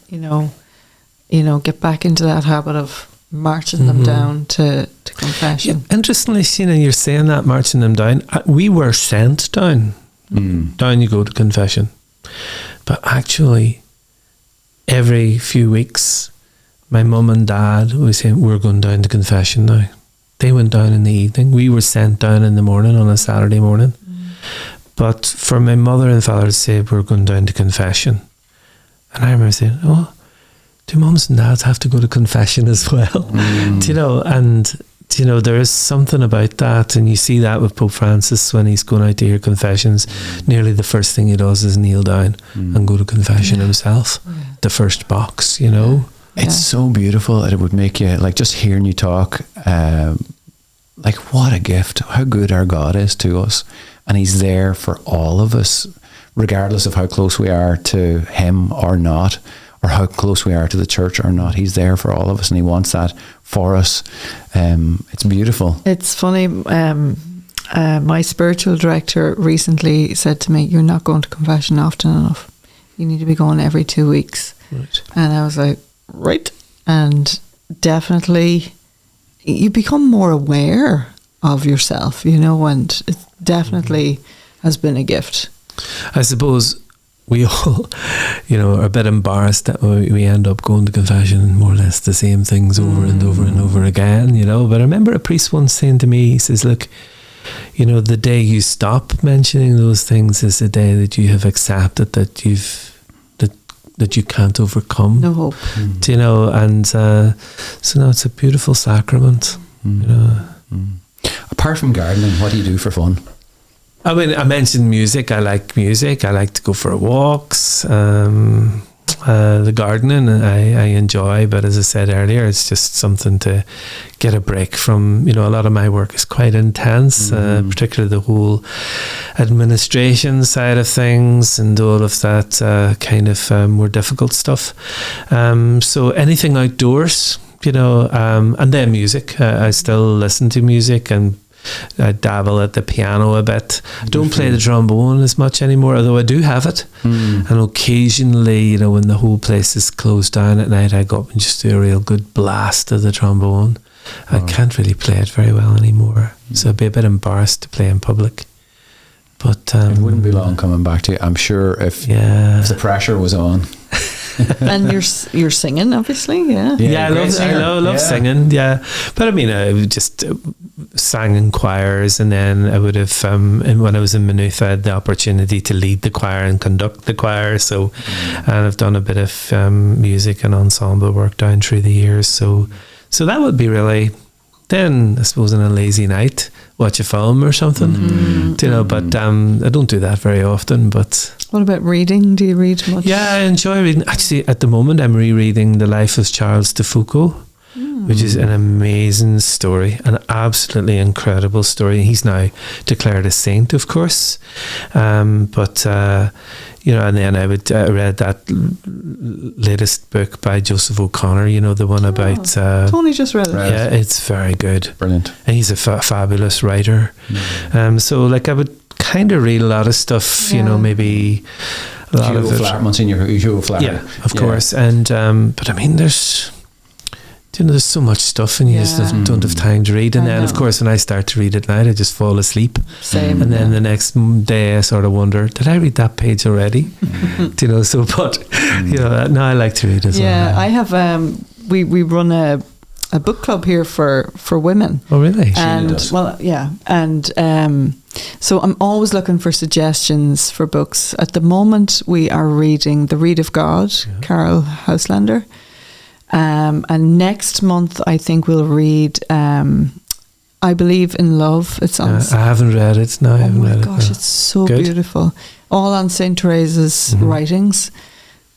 get back into that habit of marching them down to confession. Yeah, interestingly, Sheena, you're saying that, marching them down. We were sent down. Down you go to confession. But actually, every few weeks, my mum and dad was saying, we're going down to confession now. They went down in the evening. We were sent down in the morning on a Saturday morning. But for my mother and father to say, we're going down to confession. And I remember saying, do mums and dads have to go to confession as well? There is something about that. And you see that with Pope Francis when he's going out to hear confessions. Nearly the first thing he does is kneel down and go to confession himself. The first box, It's so beautiful that it would make you, like, just hearing you talk, like, what a gift, how good our God is to us. And he's there for all of us, regardless of how close we are to him or not, or how close we are to the church or not. He's there for all of us, and he wants that for us. It's beautiful. It's funny, my spiritual director recently said to me, you're not going to confession often enough. You need to be going every 2 weeks. Right. And I was like, right. And definitely you become more aware of yourself, and it definitely has been a gift. I suppose we all, are a bit embarrassed that we end up going to confession more or less the same things over and over and over again, But I remember a priest once saying to me, he says, look, the day you stop mentioning those things is the day that you have accepted that that you can't overcome. No hope. And so no, it's a beautiful sacrament. Apart from gardening, what do you do for fun? I mean, I mentioned music. I like music. I like to go for walks. The gardening I enjoy, but as I said earlier, it's just something to get a break from. A lot of my work is quite intense, particularly the whole administration side of things and all of that kind of more difficult stuff. So anything outdoors, and then music. I still listen to music and I dabble at the piano a bit. I don't play the trombone as much anymore, although I do have it. And occasionally, when the whole place is closed down at night, I go up and just do a real good blast of the trombone. I can't really play it very well anymore, so I'd be a bit embarrassed to play in public. But it wouldn't be long coming back to you, I'm sure, if the pressure was on. And you're singing, obviously, yeah. I love singing, But I mean, I just sang in choirs, and then I would have, when I was in Maynooth, I had the opportunity to lead the choir and conduct the choir. So, and I've done a bit of music and ensemble work down through the years. So that would be really. Then I suppose on a lazy night, watch a film or something, But I don't do that very often. But what about reading? Do you read much? Yeah, I enjoy reading. Actually, at the moment, I'm rereading The Life of Charles de Foucault, which is an amazing story, an absolutely incredible story. He's now declared a saint, of course, but. And then I read that latest book by Joseph O'Connor, the one about... Tony just read it. Yeah, it's very good. Brilliant. And he's a fabulous writer. So, I would kind of read a lot of stuff, maybe... a lot of it. Monsignor Hugo Flaherty. Yeah, of course. And, but I mean, there's so much stuff and you just don't have time to read. And then, of course, when I start to read at night, I just fall asleep. Same. And then the next day I sort of wonder, did I read that page already? Now I like to read as well. Yeah, I have, we run a book club here for women. Oh, really? And, so I'm always looking for suggestions for books. At the moment, we are reading The Reed of God, Carol Houselander. And next month, I think we'll read I Believe in Love. It's on. I haven't read it. No, I haven't read it. Oh my gosh, it's so Good. Beautiful. All on St. Teresa's writings.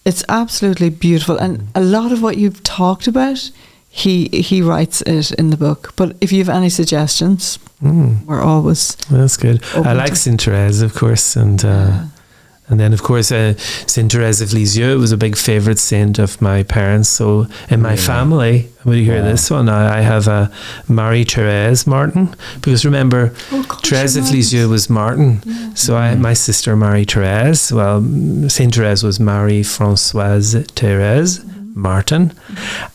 It's absolutely beautiful. And a lot of what you've talked about, he writes it in the book. But if you have any suggestions, we're always... That's good. I like St. Therese, of course, and then, of course, Saint Therese of Lisieux was a big favourite saint of my parents. So in my family, when you hear this one, I have Marie Therese Martin. Because remember, Therese of Lisieux was Martin. Yeah. So my sister Marie Therese, Saint Therese was Marie Françoise Therese Martin.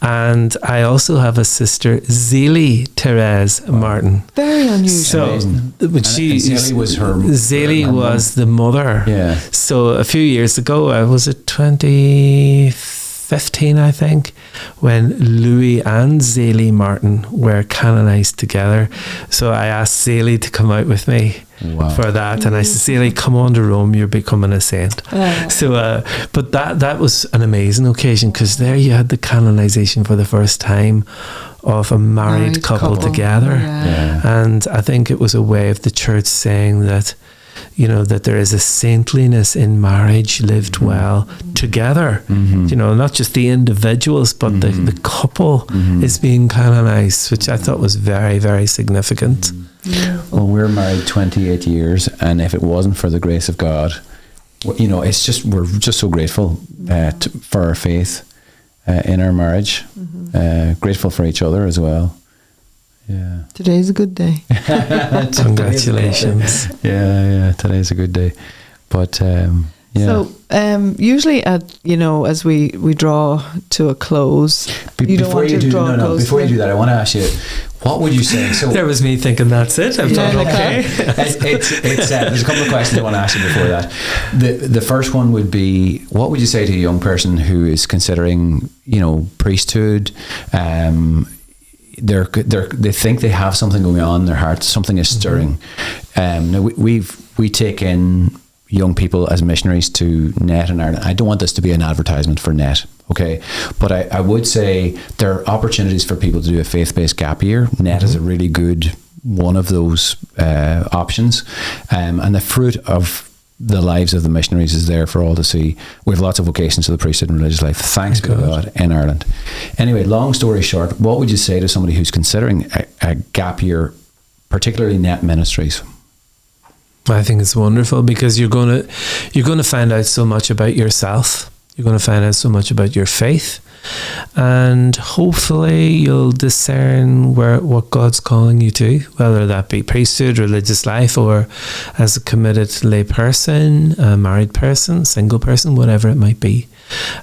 And I also have a sister, Zélie Therese Martin. Very unusual. So, Zélie was her. Zélie was the mother. Yeah. So a few years ago, was it 2015, I think, when Louis and Zélie Martin were canonised together. So I asked Zélie to come out with me. Wow. For that, and I said, Zélie, come on to Rome, you're becoming a saint. So but that was an amazing occasion, because there you had the canonization for the first time of a married couple together. And I think it was a way of the church saying that, that there is a saintliness in marriage lived well together. Not just the individuals, but the couple is being canonized, which I thought was very, very significant. Well, we're married 28 years, and if it wasn't for the grace of God, we're just so grateful for our faith in our marriage, grateful for each other as well. Yeah. Today's a good day. Congratulations. Yeah, today's a good day. But So usually as we draw to a close, before you do that, I want to ask you, what would you say? So there was me thinking that's it. I've done okay. It's there's a couple of questions I want to ask you before that. The first one would be, what would you say to a young person who is considering, priesthood? They think they have something going on in their heart. Something is stirring. Now we take in young people as missionaries to NET in Ireland. I don't want this to be an advertisement for NET, okay? But I would say there are opportunities for people to do a faith-based gap year. NET is a really good one of those options. And the fruit of the lives of the missionaries is there for all to see. We have lots of vocations to the priesthood and religious life, thanks be to God, in Ireland. Anyway, long story short, what would you say to somebody who's considering a gap year, particularly NET ministries? I think it's wonderful, because you're going to find out so much about yourself. You're going to find out so much about your faith, and hopefully you'll discern what God's calling you to, whether that be priesthood, religious life, or as a committed lay person, a married person, single person, whatever it might be.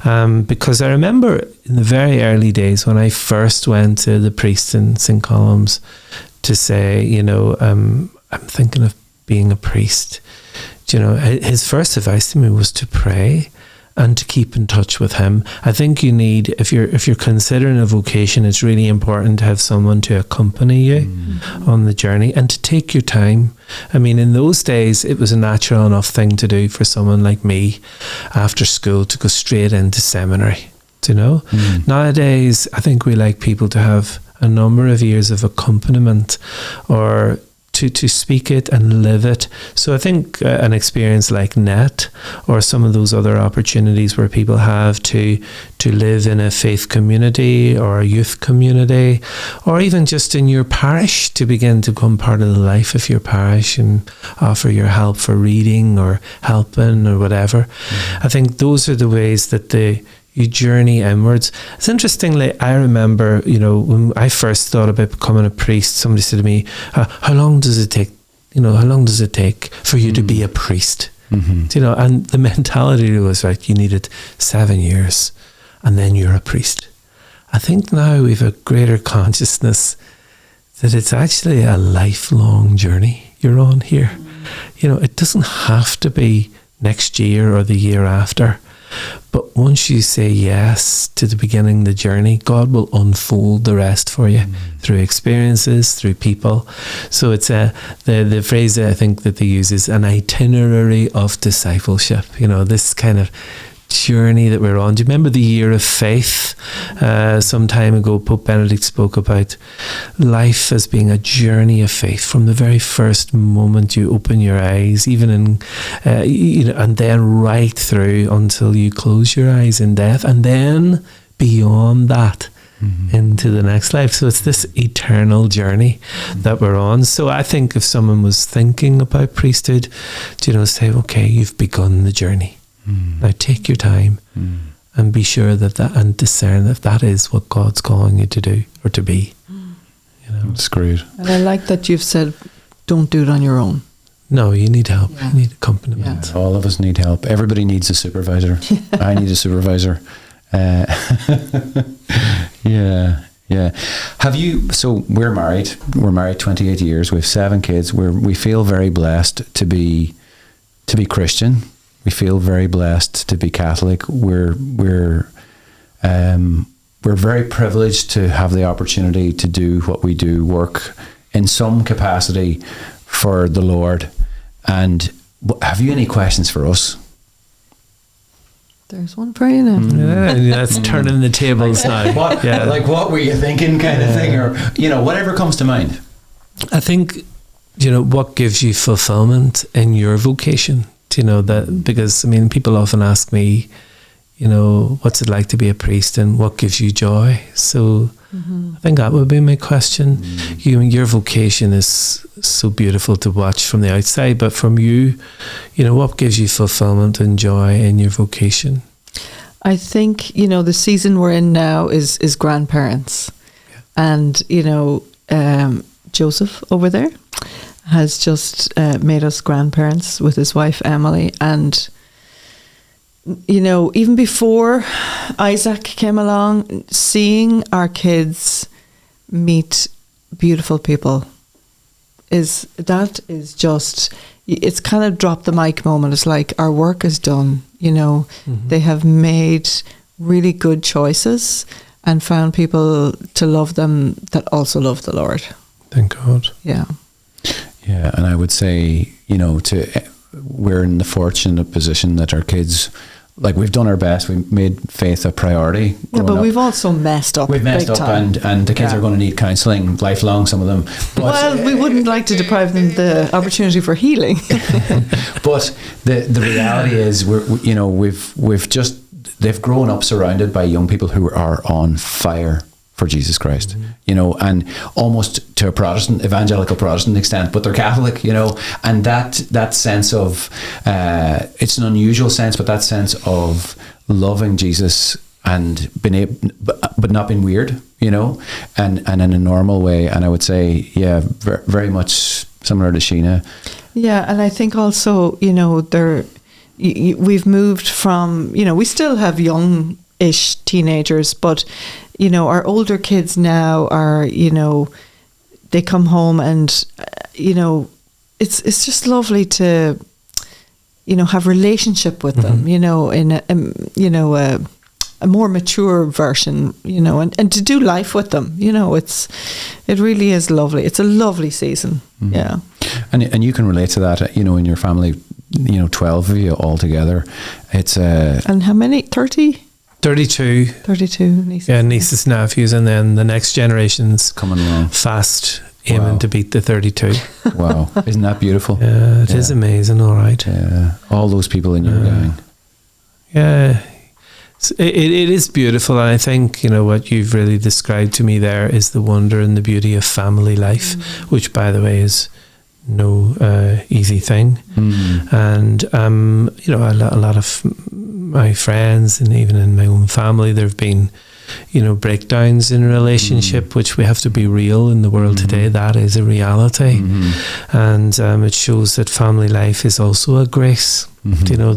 Because I remember in the very early days when I first went to the priest in St. Colum's to say, I'm thinking of being a priest. His first advice to me was to pray and to keep in touch with him. I think you need, if you're considering a vocation, it's really important to have someone to accompany you on the journey and to take your time. I mean, in those days, it was a natural enough thing to do for someone like me after school to go straight into seminary. Nowadays, I think we like people to have a number of years of accompaniment, or to speak it and live it. So I think an experience like NET, or some of those other opportunities where people have to live in a faith community or a youth community, or even just in your parish, to begin to become part of the life of your parish and offer your help for reading or helping or whatever. I think those are the ways that you journey inwards. It's interestingly, I remember, when I first thought about becoming a priest, somebody said to me, how long does it take for you to be a priest? And the mentality was, right, you needed 7 years and then you're a priest. I think now we've a greater consciousness that it's actually a lifelong journey you're on here. It doesn't have to be next year or the year after. But once you say yes to the beginning of the journey, God will unfold the rest for you through experiences, through people. So it's the phrase I think that they use is an itinerary of discipleship. This kind of journey that we're on. Do you remember the year of faith? Some time ago, Pope Benedict spoke about life as being a journey of faith from the very first moment you open your eyes, even in, and then right through until you close your eyes in death, and then beyond that into the next life. So it's this eternal journey that we're on. So I think if someone was thinking about priesthood, say, okay, you've begun the journey. Now take your time and be sure and discern if that is what God's calling you to do or to be. It's great. And I like that you've said, don't do it on your own. No, you need help. You need accompaniment. Yeah. All of us need help. Everybody needs a supervisor. I need a supervisor. Yeah. Have you? So we're married. We're married 28 years. We have 7 kids. We feel very blessed to be Christian. We feel very blessed to be Catholic. We're very privileged to have the opportunity to do what we do, work in some capacity for the Lord. And have you any questions for us? There's one for you then. Yeah, that's turning the tables now. What were you thinking, kind of thing, or whatever comes to mind. I think what gives you fulfillment in your vocation. That, because people often ask me, what's it like to be a priest and what gives you joy? So I think that would be my question. Your vocation is so beautiful to watch from the outside, but from you, what gives you fulfillment and joy in your vocation? I think, the season we're in now is grandparents. Yeah. And, Joseph over there has just made us grandparents with his wife Emily, and you know, even before Isaac came along, seeing our kids meet beautiful people is just, it's kind of drop the mic moment. It's like our work is done, you know. They have made really good choices and found people to love them that also love the Lord. Thank God. Yeah. Yeah, and I would say, you know, we're in the fortunate position that our kids, like, we've done our best. We made faith a priority. Yeah, but we've also messed up. We've messed up, time. and the kids are going to need counselling lifelong, some of them. But, well, we wouldn't like to deprive them the opportunity for healing. But the reality is, they've grown up surrounded by young people who are on fire for Jesus Christ, you know, and almost to a evangelical Protestant extent, but they're Catholic, you know, and that sense of, it's an unusual sense, but that sense of loving Jesus and being able, but not being weird, you know, and in a normal way. And I would say, yeah, very much similar to Sheena. Yeah, and I think also, you know, we've moved from, you know, we still have young-ish teenagers, but, you know, our older kids now are, you know, they come home and, you know, it's just lovely to, you know, have relationship with them, you know, in a more mature version, you know, and to do life with them, you know, it really is lovely. It's a lovely season. Yeah. And you can relate to that, you know, in your family, you know, 12 of you all together. It's and how many? 30? 32 nieces. Yeah, nieces, nephews, and then the next generation's coming along fast, aiming to beat the 32. Wow, isn't that beautiful? Yeah, it is amazing. All right. Yeah, all those people in your gang. Yeah, it is beautiful, and I think, you know, what you've really described to me there is the wonder and the beauty of family life, which, by the way, is no easy thing. And you know, a lot of my friends and even in my own family, there have been, you know, breakdowns in relationship, which we have to be real in the world today. That is a reality. And it shows that family life is also a grace, you know,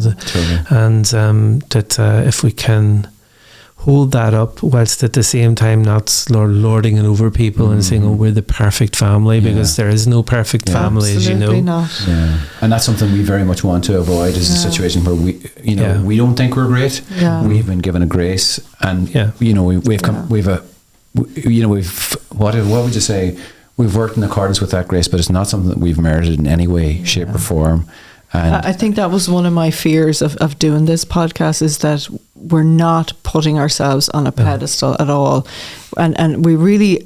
and that if we can hold that up whilst at the same time not lording it over people and saying, oh, we're the perfect family, because there is no perfect family, as you know. Not. Yeah. And that's something we very much want to avoid, is a situation where we, you know, we don't think we're great. We've been given a what would you say? We've worked in accordance with that grace, but it's not something that we've merited in any way, shape or form. And I think that was one of my fears of doing this podcast, is that we're not putting ourselves on a pedestal at all. And we really,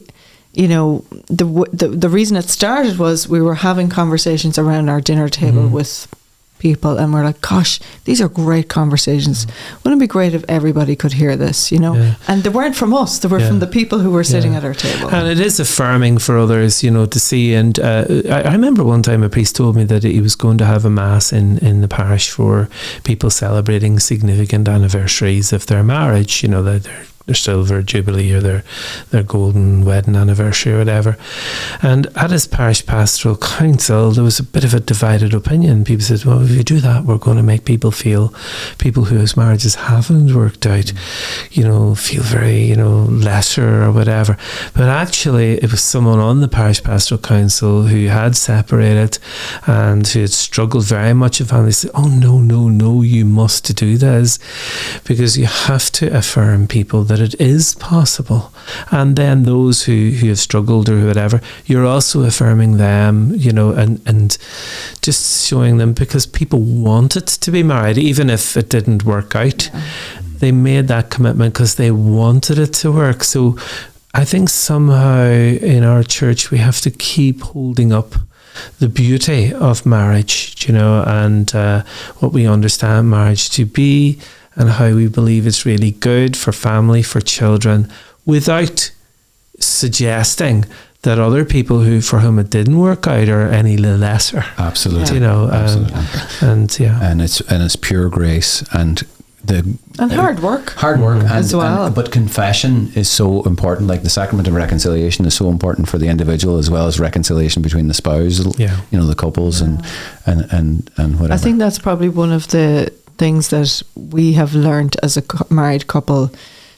you know, the reason it started was we were having conversations around our dinner table with people, and we're like, gosh, these are great conversations. Wouldn't it be great if everybody could hear this, you know? And they weren't from us, they were from the people who were sitting at our table. And it is affirming for others, you know, to see. And I remember one time a priest told me that he was going to have a mass in the parish for people celebrating significant anniversaries of their marriage, you know, their silver jubilee or their golden wedding anniversary or whatever. And at his parish pastoral council, there was a bit of a divided opinion. People said, well, if you do that, we're going to make people whose marriages haven't worked out, you know, feel very, you know, lesser or whatever. But actually, it was someone on the parish pastoral council who had separated and who had struggled very much with family. Said, oh, no, you must do this, because you have to affirm people that it is possible. And then those who have struggled or whatever, you're also affirming them, you know, and just showing them, because people wanted to be married, even if it didn't work out. They made that commitment because they wanted it to work. So I think somehow in our church we have to keep holding up the beauty of marriage, you know, and what we understand marriage to be, and how we believe it's really good for family, for children, without suggesting that other people for whom it didn't work out are any lesser. Absolutely. You know, absolutely. And it's pure grace and hard work as well. But confession is so important. Like the sacrament of reconciliation is so important for the individual, as well as reconciliation between the spouse, you know, the couples and whatever. I think that's probably one of the things that we have learned as a married couple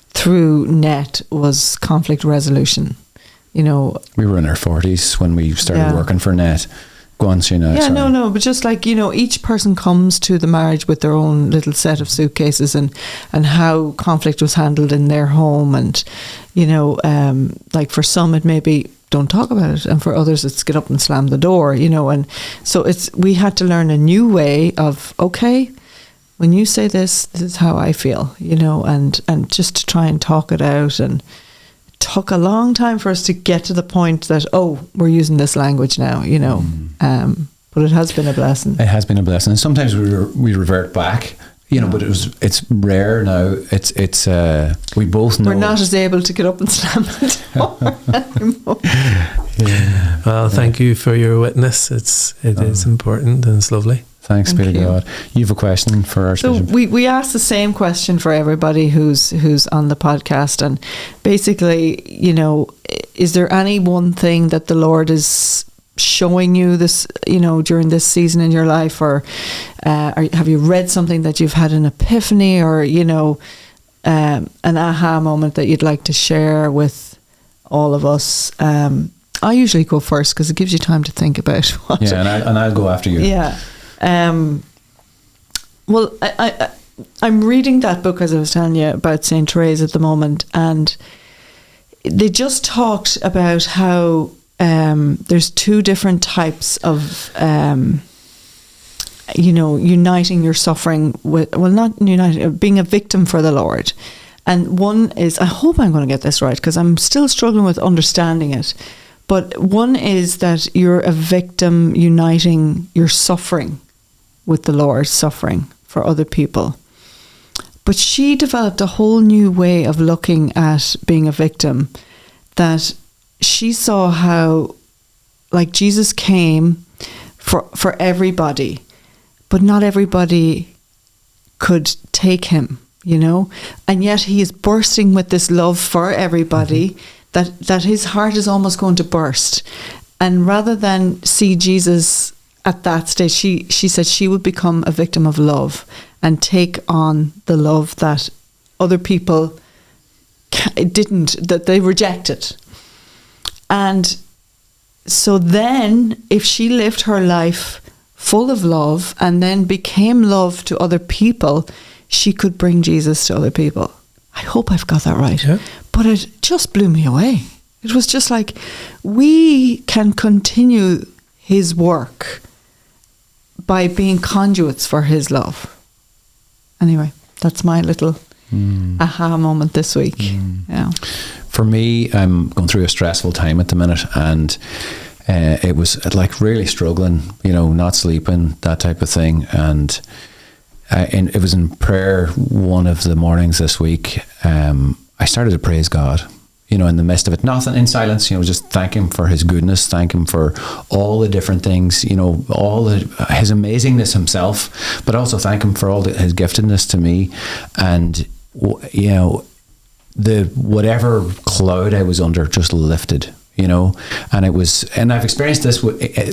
through NET was conflict resolution. You know, we were in our 40s when we started working for NET. Go on, Sheena. Yeah, no, but just like, you know, each person comes to the marriage with their own little set of suitcases and how conflict was handled in their home. And, you know, like for some it may be don't talk about it, and for others it's get up and slam the door, you know. And so we had to learn a new way of, okay, when you say this is how I feel, you know, and just to try and talk it out. And it took a long time for us to get to the point that, oh, we're using this language now, you know. But it has been a blessing. It has been a blessing. And sometimes we revert back, you know, but it's rare now. It's we both know we're not as able to get up and slam the door anymore. Yeah. Well, thank you for your witness. It is important and it's lovely. Thanks be to God. You have a question for Archbishop? So we asked the same question for everybody who's on the podcast, and basically, you know, is there any one thing that the Lord is showing you this, you know, during this season in your life, or have you read something that you've had an epiphany, or, you know, an aha moment that you'd like to share with all of us? I usually go first because it gives you time to think about what. Yeah, and I'll go after you. Yeah. Well, I'm reading that book, as I was telling you, about St. Therese at the moment, and they just talked about how there's two different types of, you know, uniting your suffering with, well, not uniting, being a victim for the Lord. And one is, I hope I'm going to get this right because I'm still struggling with understanding it, but one is that you're a victim uniting your suffering with the Lord, suffering for other people. But she developed a whole new way of looking at being a victim, that she saw how, like, Jesus came for everybody, but not everybody could take him, you know, and yet he is bursting with this love for everybody, that his heart is almost going to burst. And rather than see Jesus at that stage, she said she would become a victim of love and take on the love that other people that they rejected. And so then, if she lived her life full of love and then became love to other people, she could bring Jesus to other people. I hope I've got that right. Yeah. But it just blew me away. It was just like, we can continue his work by being conduits for his love. Anyway, that's my little aha moment this week. Yeah. For me, I'm going through a stressful time at the minute, and it was like really struggling, you know, not sleeping, that type of thing. And it was in prayer one of the mornings this week. I started to praise God, you know, in the midst of it, nothing, in silence, you know, just thank him for his goodness, thank him for all the different things, you know, his amazingness himself, but also thank him for all his giftedness to me. And, you know, whatever cloud I was under just lifted, you know, and I've experienced this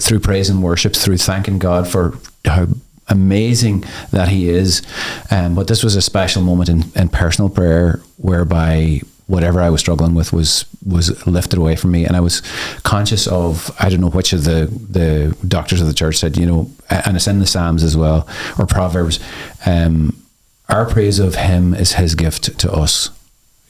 through praise and worship, through thanking God for how amazing that he is. But this was a special moment in personal prayer, whereby whatever I was struggling with was lifted away from me. And I was conscious of, I don't know which of the doctors of the church said, you know, and it's in the Psalms as well, or Proverbs, our praise of him is his gift to us.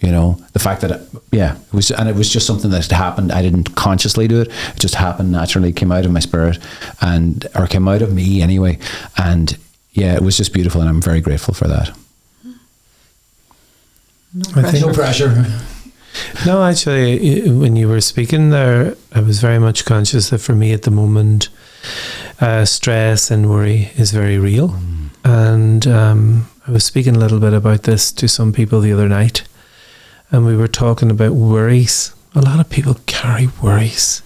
You know, the fact that, it was just something that happened. I didn't consciously do it. It just happened naturally, came out of my spirit, or came out of me anyway. And yeah, it was just beautiful, and I'm very grateful for that. No pressure. No, actually, when you were speaking there, I was very much conscious that for me at the moment, stress and worry is very real. And I was speaking a little bit about this to some people the other night. And we were talking about worries. A lot of people carry worries.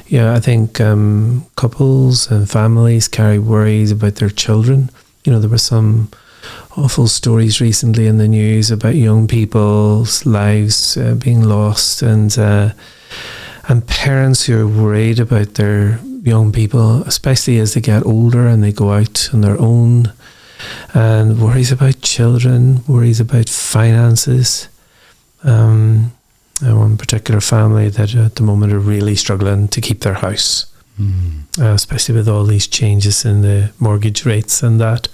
Yeah, I think couples and families carry worries about their children. You know, there were some awful stories recently in the news about young people's lives being lost, and parents who are worried about their young people, especially as they get older and they go out on their own. and worries about children, worries about finances. One particular family that at the moment are really struggling to keep their house, especially with all these changes in the mortgage rates and that.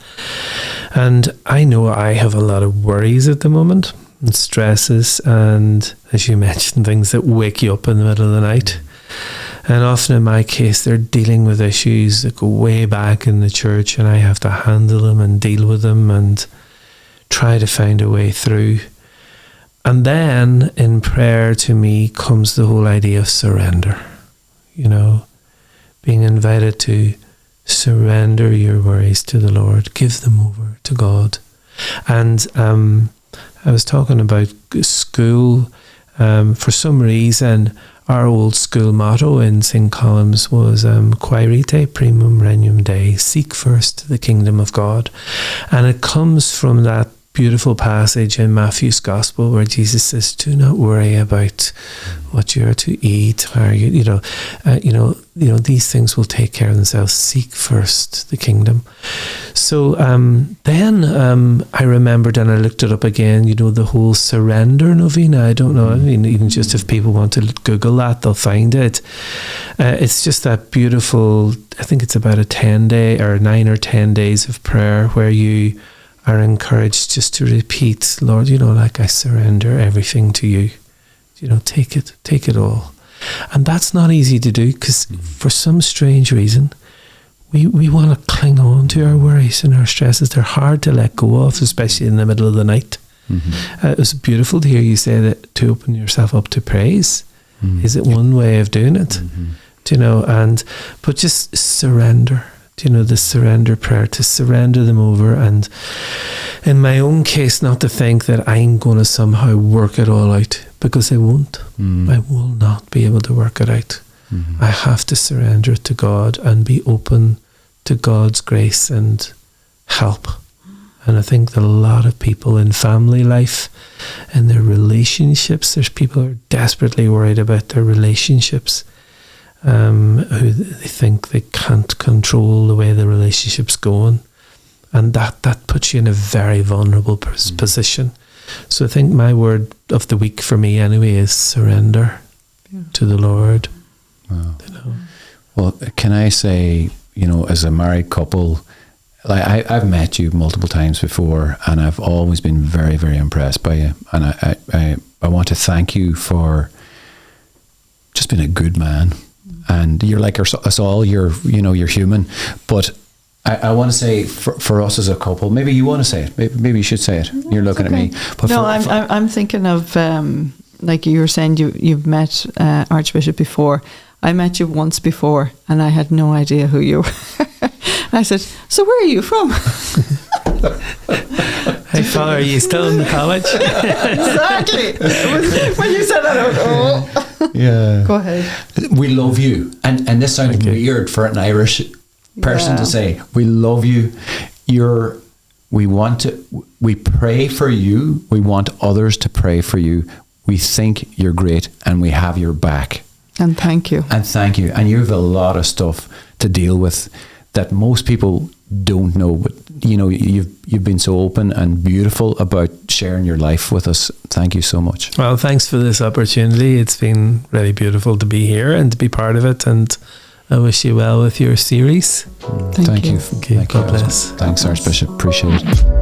And I know I have a lot of worries at the moment, and stresses, and as you mentioned, things that wake you up in the middle of the night. And often in my case, they're dealing with issues that go way back in the church, and I have to handle them and deal with them and try to find a way through. And then in prayer to me comes the whole idea of surrender, being invited to surrender your worries to the Lord, give them over to God. And I was talking about school. For some reason, our old school motto in St. Colum's was Quaerite primum regnum Dei, seek first the kingdom of God. And it comes from that beautiful passage in Matthew's Gospel where Jesus says, "Do not worry about what you are to eat, or these things will take care of themselves. Seek first the kingdom." So then I remembered, and I looked it up again. The whole surrender novena. I don't know. I mean, even just if people want to Google that, they'll find it. It's just that beautiful. I think it's about a 10-day or 9 or 10 days of prayer where you are encouraged just to repeat, "Lord, I surrender everything to you. Take it all." And that's not easy to do because for some strange reason, we want to cling on to our worries and our stresses. They're hard to let go of, especially in the middle of the night. It was beautiful to hear you say that to open yourself up to praise. Is it one way of doing it? But just surrender. The surrender prayer, to surrender them over, and in my own case, not to think that I'm going to somehow work it all out, because I won't. I will not be able to work it out. I have to surrender it to God and be open to God's grace and help. And I think that a lot of people in family life and their relationships, there's people who are desperately worried about their relationships. Who they think they can't control the way the relationship's going, and that puts you in a very vulnerable position. So I think my word of the week for me anyway is surrender to the Lord. Wow. Well, can I say, as a married couple, I've met you multiple times before, and I've always been very, very impressed by you, and I want to thank you for just being a good man. And you're like us all. You're human. But I want to say for us as a couple, maybe you want to say it. Maybe you should say it. You're looking at me. But I'm thinking of like you were saying. You've met Archbishop before. I met you once before, and I had no idea who you were. I said, "So where are you from?" Hey, Father, are you still in the college? Exactly. When you said that, I went, "Oh." Yeah. Go ahead. We love you. And this sounds weird for an Irish person to say. We love you. We pray for you. We want others to pray for you. We think you're great, and we have your back. And thank you. And you have a lot of stuff to deal with that most people don't know, but you've been so open and beautiful about sharing your life with us. Thank you so much. Well, thanks for this opportunity. It's been really beautiful to be here and to be part of it, and I wish you well with your series. Thank you. Okay, God bless. Thanks, Archbishop. Appreciate it.